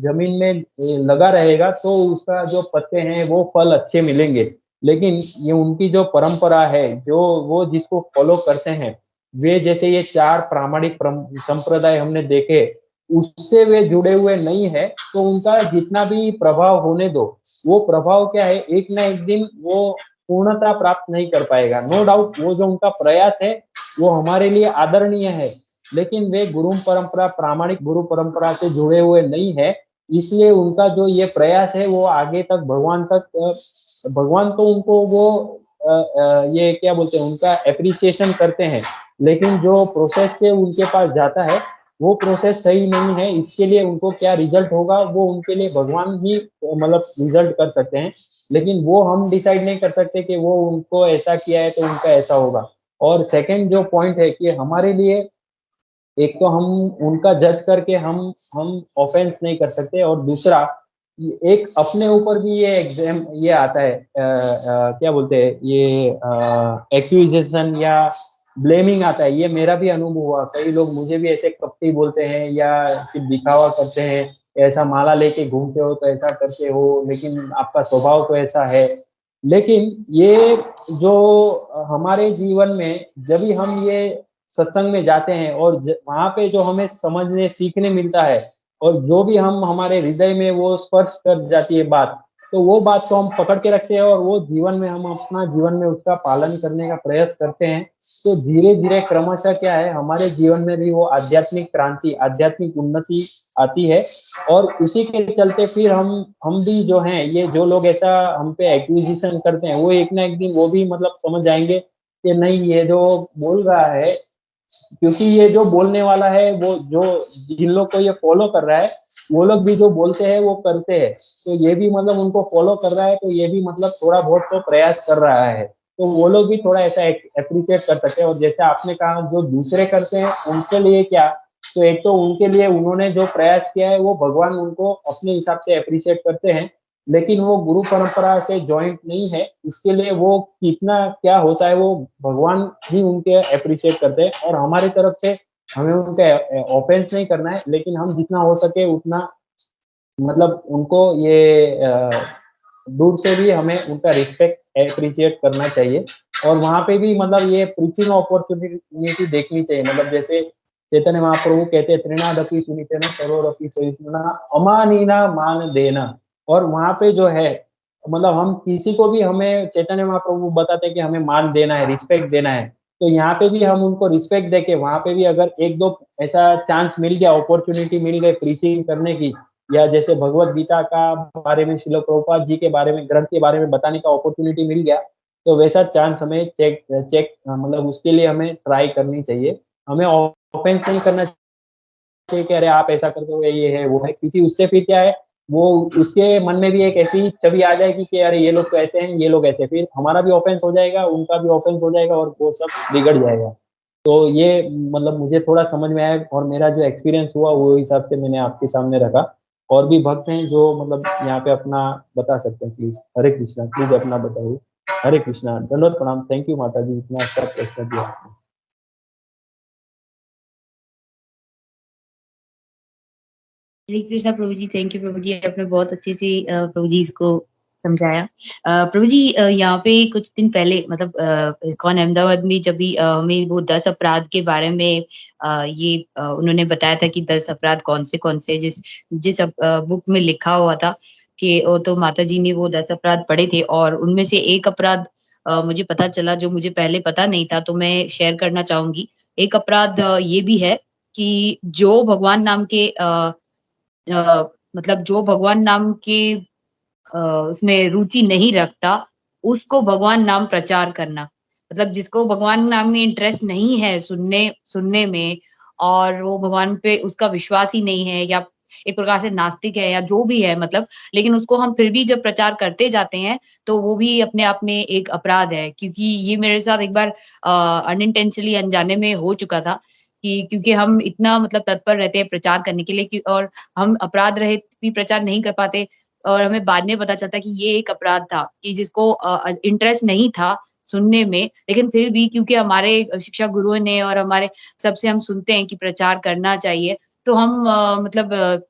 जमीन में लगा रहेगा तो उसका जो पत्ते हैं वो फल अच्छे मिलेंगे। लेकिन ये उनकी जो परंपरा है, जो वो जिसको फॉलो करते हैं, वे जैसे ये चार प्रामाणिक संप्रदाय हमने देखे, उससे वे जुड़े हुए नहीं है, तो उनका जितना भी प्रभाव होने दो, वो प्रभाव क्या है एक ना एक दिन वो पूर्णता प्राप्त नहीं कर पाएगा। नो डाउट वो जो उनका प्रयास है वो हमारे लिए आदरणीय है, लेकिन वे गुरु परंपरा प्रामाणिक गुरु परंपरा से जुड़े हुए नहीं है, इसलिए उनका जो ये प्रयास है वो आगे तक भगवान तक, भगवान तो उनको वो ये क्या बोलते हैं उनका एप्रिसिएशन करते हैं, लेकिन जो प्रोसेस से उनके पास जाता है वो प्रोसेस सही नहीं है। इसके लिए उनको क्या रिजल्ट होगा वो उनके लिए भगवान ही मतलब रिजल्ट कर सकते हैं, लेकिन वो हम डिसाइड नहीं कर सकते कि वो उनको ऐसा किया है तो उनका ऐसा होगा। और सेकंड जो पॉइंट है कि हमारे लिए एक तो हम उनका जज करके हम ऑफेंस नहीं कर सकते, और दूसरा एक अपने ऊपर भी ये एग्जाम ये आता है क्या बोलते हैं ये एक्यूजेशन या ब्लेमिंग आता है। ये मेरा भी अनुभव हुआ, कई लोग मुझे भी ऐसे कपटी बोलते हैं या फिर दिखावा करते हैं, ऐसा माला लेके घूमते हो तो ऐसा करते हो, लेकिन आपका स्वभाव तो ऐसा है। लेकिन ये जो हमारे जीवन में जब भी हम ये सत्संग में जाते हैं और वहां पे जो हमें समझने सीखने मिलता है और जो भी हम हमारे हृदय में वो स्पर्श कर जाती है बात, तो वो बात को हम पकड़ के रखते हैं और वो जीवन में हम अपना जीवन में उसका पालन करने का प्रयास करते हैं। तो धीरे धीरे क्रमशः क्या है, हमारे जीवन में भी वो आध्यात्मिक क्रांति, आध्यात्मिक उन्नति आती है। और उसी के चलते फिर हम भी जो हैं, ये जो लोग ऐसा हम पे एक्विजिशन करते हैं, वो एक ना एक दिन वो भी मतलब समझ जाएंगे कि नहीं, ये जो बोल रहा है, क्योंकि ये जो बोलने वाला है, वो जो जिन लोग को ये फॉलो कर रहा है, वो लोग भी जो बोलते हैं वो करते हैं, तो ये भी मतलब उनको फॉलो कर रहा है, तो ये भी मतलब थोड़ा बहुत तो प्रयास कर रहा है, तो वो लोग भी थोड़ा ऐसा अप्रिशिएट कर सकते हैं। और जैसे आपने कहा, जो दूसरे करते हैं उनके लिए क्या, तो एक तो उनके लिए उन्होंने जो प्रयास किया है वो भगवान उनको अपने हिसाब से अप्रिशिएट करते हैं, लेकिन वो गुरु परंपरा से ज्वाइंट नहीं है, इसके लिए वो कितना क्या होता है वो भगवान ही उनके अप्रिशिएट करते हैं। और हमारी तरफ से हमें उनके ऑफेंस नहीं करना है, लेकिन हम जितना हो सके उतना मतलब उनको ये दूर से भी हमें उनका रिस्पेक्ट अप्रिशिएट करना चाहिए। और वहां पे भी मतलब ये प्रीचिंग अपॉर्चुनिटी देखनी चाहिए। मतलब जैसे चैतन्य महाप्रभु कहते हैं, त्रिनादपि सुनीतेन सरोरपि सहिष्णुना अमानीना मान देना। और वहां पे जो है मतलब हम किसी को भी, हमें चैतन्य महाप्रभु बताते हैं कि हमें मान देना है, रिस्पेक्ट देना है, तो यहाँ पे भी हम उनको रिस्पेक्ट देके वहां पे भी अगर एक दो ऐसा चांस मिल गया, अपॉर्चुनिटी मिल गई प्रीचिंग करने की, या जैसे भगवत गीता का बारे में, श्रील प्रभुपाद जी के बारे में, ग्रंथ के बारे में बताने का अपॉर्चुनिटी मिल गया, तो वैसा चांस हमें चेक चेक मतलब उसके लिए हमें ट्राई करनी चाहिए। हमें ऑफेंस नहीं करना चाहिए कि अरे आप ऐसा करते हो, ये है वो है, क्योंकि उससे फिर क्या है, वो उसके मन में भी एक ऐसी छवि आ जाएगी कि अरे ये लोग तो ऐसे हैं, ये लोग ऐसे, फिर हमारा भी ऑफेंस हो जाएगा, उनका भी ऑफेंस हो जाएगा और वो सब बिगड़ जाएगा। तो ये मतलब मुझे थोड़ा समझ में आया और मेरा जो एक्सपीरियंस हुआ वो हिसाब से मैंने आपके सामने रखा। और भी भक्त हैं जो मतलब यहाँ पे अपना बता सकते हैं, प्लीज। हरे कृष्णा, प्लीज अपना बताइए। हरे कृष्णा, दंडवत प्रणाम। थैंक यू माता जी, इतना अच्छा प्रश्न दिया आपने। हरे कृष्णा प्रभु जी, थैंक यू प्रभु जी, आपने बहुत अच्छे से प्रभु जी इसको समझाया। प्रभु जी, यहाँ पे कुछ दिन पहले मतलब इस्कॉन अहमदाबाद में जब भी हमें वो 10 अपराध के बारे में उन्होंने बताया था कि 10 अपराध कौन से जिस जिस बुक में लिखा हुआ था कि वो, तो माता जी ने वो 10 अपराध पढ़े थे और उनमें से एक अपराध मुझे पता चला जो मुझे पहले पता नहीं था, तो मैं शेयर करना चाहूंगी। एक अपराध ये भी है कि जो भगवान नाम के मतलब जो भगवान नाम के उसमें रुचि नहीं रखता, उसको भगवान नाम प्रचार करना। मतलब जिसको भगवान नाम में इंटरेस्ट नहीं है सुनने सुनने में, और वो भगवान पे उसका विश्वास ही नहीं है, या एक प्रकार से नास्तिक है या जो भी है मतलब, लेकिन उसको हम फिर भी जब प्रचार करते जाते हैं, तो वो भी अपने आप में एक अपराध है। क्योंकि ये मेरे साथ एक बार अनइंटेंशनली अनजाने में हो चुका था कि क्योंकि हम इतना मतलब तत्पर रहते हैं प्रचार करने के लिए कि, और हम अपराध रहित भी प्रचार नहीं कर पाते, और हमें बाद में पता चलता कि ये एक अपराध था कि जिसको इंटरेस्ट नहीं था सुनने में, लेकिन फिर भी क्योंकि हमारे शिक्षा गुरुओं ने और हमारे सबसे हम सुनते हैं कि प्रचार करना चाहिए, तो हम मतलब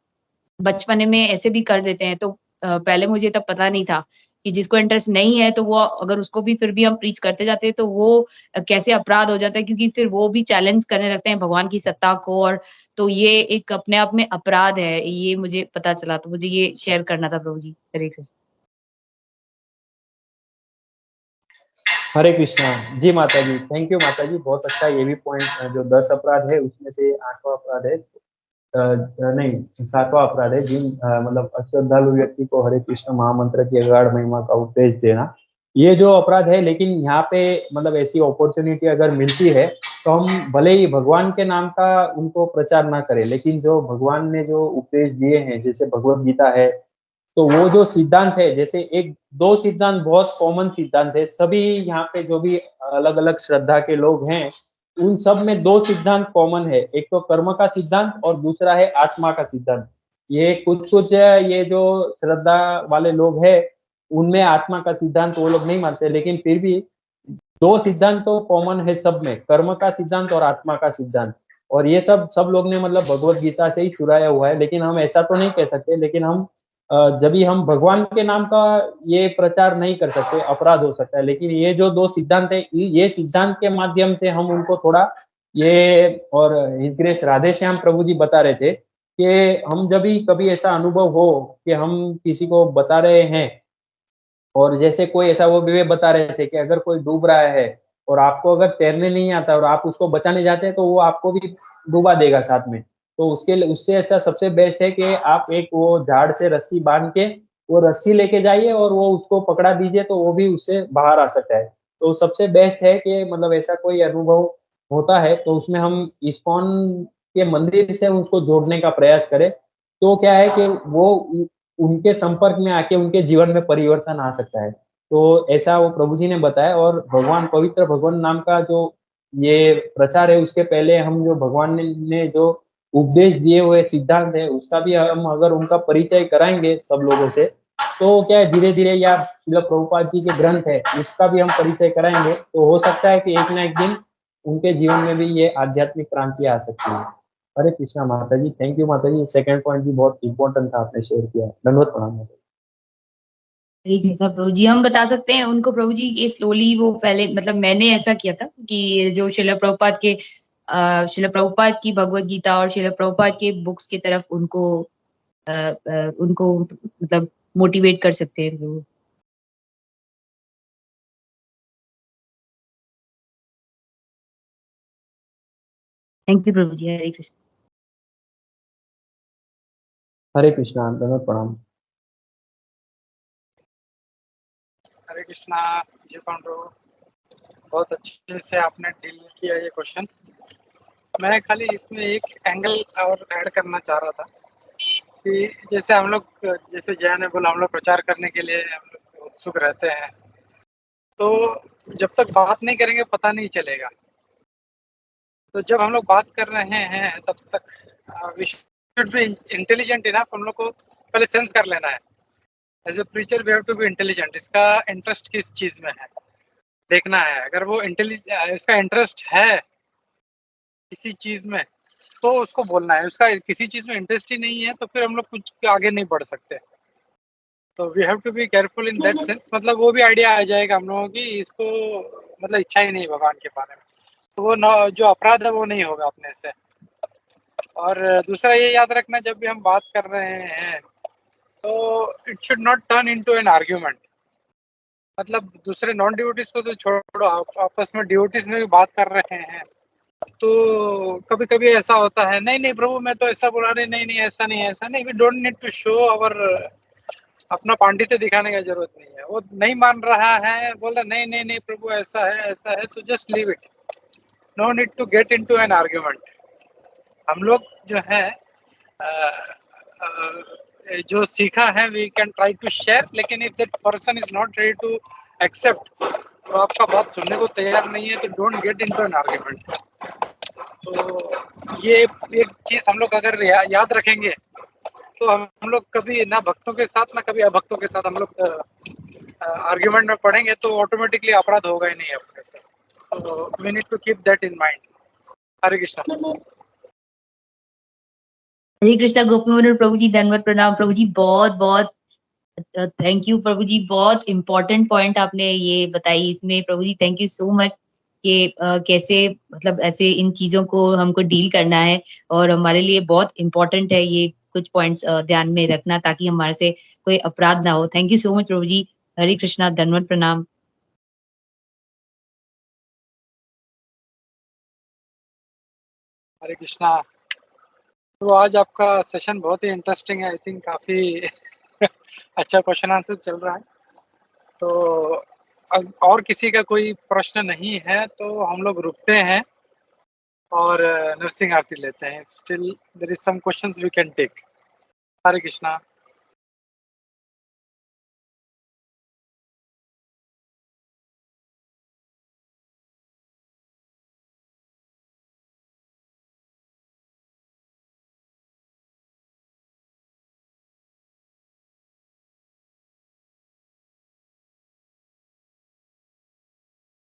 बचपने में ऐसे भी कर देते हैं। तो पहले मुझे तब पता नहीं था कि जिसको इंटरेस्ट नहीं है, तो वो अगर उसको भी फिर भी हम प्रीच करते जाते हैं, तो वो कैसे अपराध हो जाता है, क्योंकि फिर वो भी चैलेंज करने लगते हैं भगवान की सत्ता को, और तो ये एक अपने आप में अपराध है, ये मुझे पता चला, तो मुझे ये शेयर करना था प्रभु जी। हरे कृष्ण। हरे कृष्णा जी माता जी, थैंक यू माता जी, बहुत अच्छा। ये भी पॉइंट जो 10 अपराध है उसमें से 8वां अपराध है, नहीं 7वां अपराध है, जिन मतलब अश्रद्धालु व्यक्ति को हरे कृष्ण महामंत्र की अगाढ़ महिमा का उपदेश देना, ये जो अपराध है। लेकिन यहाँ पे मतलब ऐसी अपॉर्चुनिटी अगर मिलती है, तो हम भले ही भगवान के नाम का उनको प्रचार ना करें, लेकिन जो भगवान ने जो उपदेश दिए हैं, जैसे भगवत गीता है, तो वो जो सिद्धांत है, जैसे एक दो सिद्धांत बहुत कॉमन सिद्धांत है, सभी यहाँ पे जो भी अलग अलग श्रद्धा के लोग हैं, उन सब में दो सिद्धांत कॉमन है। एक तो कर्म का सिद्धांत और दूसरा है आत्मा का सिद्धांत। ये कुछ ये जो श्रद्धा वाले लोग हैं, उनमें आत्मा का सिद्धांत वो लोग नहीं मानते, लेकिन फिर भी दो सिद्धांत तो कॉमन है सब में, कर्म का सिद्धांत और आत्मा का सिद्धांत। और ये सब लोग ने मतलब भगवत गीता से ही चुराया हुआ है, लेकिन हम ऐसा तो नहीं कह सकते। लेकिन हम जब भी हम भगवान के नाम का ये प्रचार नहीं कर सकते, अपराध हो सकता है। लेकिन ये जो 2 सिद्धांत है, ये सिद्धांत के माध्यम से हम उनको थोड़ा ये, और हिज ग्रेस राधे श्याम प्रभु जी बता रहे थे कि हम जब भी कभी ऐसा अनुभव हो कि हम किसी को बता रहे हैं, और जैसे कोई ऐसा, वो भी वे बता रहे थे कि अगर कोई डूब रहा है और आपको अगर तैरने नहीं आता और आप उसको बचाने जाते हैं, तो वो आपको भी डुबा देगा साथ में। तो उसके लिए, उससे अच्छा सबसे बेस्ट है कि आप एक वो झाड़ से रस्सी बांध के वो रस्सी लेके जाइए और वो उसको पकड़ा दीजिए, तो वो भी उससे बाहर आ सकता है। तो सबसे बेस्ट है कि मतलब ऐसा कोई अनुभव होता है तो उसमें हम इस्कॉन के मंदिर से उसको जोड़ने का प्रयास करें। तो क्या है कि वो उनके संपर्क में आके उनके जीवन में परिवर्तन आ सकता है। तो ऐसा वो प्रभु जी ने बताया। और भगवान, पवित्र भगवान नाम का जो ये प्रचार है, उसके पहले हम जो भगवान ने जो उपदेश दिए हुए सिद्धांत है, उसका भी हम अगर उनका परिचय कराएंगे सब लोगों से, तो क्या है, धीरे धीरे, या शिल प्रभुपाद जी के ग्रंथ है उसका भी हम परिचय कराएंगे, तो हो सकता है कि एक ना एक दिन उनके जीवन में भी ये आध्यात्मिक क्रांति आ सकती है। हरे कृष्णा माता जी, थैंक यू माता जी। सेकंड पॉइंट भी बहुत इंपॉर्टेंट था, आपने शेयर किया। धन्यवाद, प्रणाम माता जी। हरे कृष्णा प्रभु जी, हम बता सकते हैं उनको प्रभु जी ये स्लोली, वो पहले मतलब मैंने ऐसा किया था कि जो शिला प्रभुपाद के शिला प्रभुपाद की भगवत गीता और शिला प्रभुपाद के बुक्स की तरफ उनको उनको मतलब मोटिवेट कर सकते हैं प्रभु। थैंक यू प्रभु जी। हरे कृष्ण। हरे कृष्णा, धन्यवाद, प्रणाम। हरे कृष्णा जी पांडु, बहुत अच्छे से आपने डील किया ये क्वेश्चन। मैं खाली इसमें एक एंगल और ऐड करना चाह रहा था कि जैसे हम लोग, जैसे जया ने बोला, हम लोग प्रचार करने के लिए हम लोग उत्सुक रहते हैं, तो जब तक बात नहीं करेंगे पता नहीं चलेगा। तो जब हम लोग बात कर रहे हैं तब तक we should be intelligent enough, हम लोग को पहले सेंस कर लेना है। As a preacher we have to be intelligent. इसका इंटरेस्ट किस चीज़ में है देखना है। अगर वो इसका इंटरेस्ट है किसी चीज़ में तो उसको बोलना है। उसका किसी चीज़ में इंटरेस्ट ही नहीं है तो फिर हम लोग कुछ आगे नहीं बढ़ सकते। तो we have to be careful in that sense. मतलब वो भी आइडिया आ जाएगा हम लोगों की, इसको मतलब इच्छा ही नहीं भगवान के बारे में, तो वो जो अपराध है वो नहीं होगा अपने से। और दूसरा ये याद रखना, जब भी हम बात कर रहे हैं तो it should not turn into an argument. मतलब दूसरे नॉन डिवोटीज को तो छोड़ो, आपस में डिवोटीज में भी बात कर रहे हैं तो कभी कभी ऐसा होता है, नहीं नहीं प्रभु मैं तो ऐसा बोला, नहीं नहीं नहीं ऐसा नहीं, ऐसा नहीं। We don't need to show our अपना पांडित्य दिखाने की जरूरत नहीं है। वो नहीं मान रहा है, बोल रहा नहीं नहीं नहीं प्रभु ऐसा है, तो just leave it. No need to get into an argument. हम लोग जो है जो सीखा है we can try to share, लेकिन if that person is not ready to accept, तो आपका बात सुनने को तैयार नहीं है, तो don't get into an argument. तो ये एक चीज हम लोग अगर याद रखेंगे तो हम लोग कभी ना भक्तों के साथ ना कभी अभक्तों के साथ हम लोग आर्ग्यूमेंट में पढ़ेंगे तो ऑटोमेटिकली अपराध होगा ही नहीं अपने से। तो we need to keep that in mind. Hare Krishna. Hare Krishna Gopi प्रभु जी, धन्यवाद, प्रणाम प्रभु जी। बहुत बहुत थैंक यू प्रभु जी। बहुत इम्पोर्टेंट पॉइंट आपने ये बताई इसमें प्रभु जी, थैंक यू सो मच कि कैसे मतलब ऐसे इन चीजों को हमको डील करना है, और हमारे लिए बहुत इम्पोर्टेंट है ये कुछ पॉइंट्स ध्यान में रखना, ताकि हमारे से कोई अपराध ना हो। थैंक यू सो मच प्रभु जी। हरे कृष्णा, धन्यवाद, प्रणाम। हरे कृष्णा। तो आज आपका सेशन बहुत ही इंटरेस्टिंग है। आई थिंक काफ़ी अच्छा क्वेश्चन आंसर चल रहा है। तो और किसी का कोई प्रश्न नहीं है तो हम लोग रुकते हैं और नरसिंह आरती लेते हैं। Still there is some questions we can take. Hare Krishna.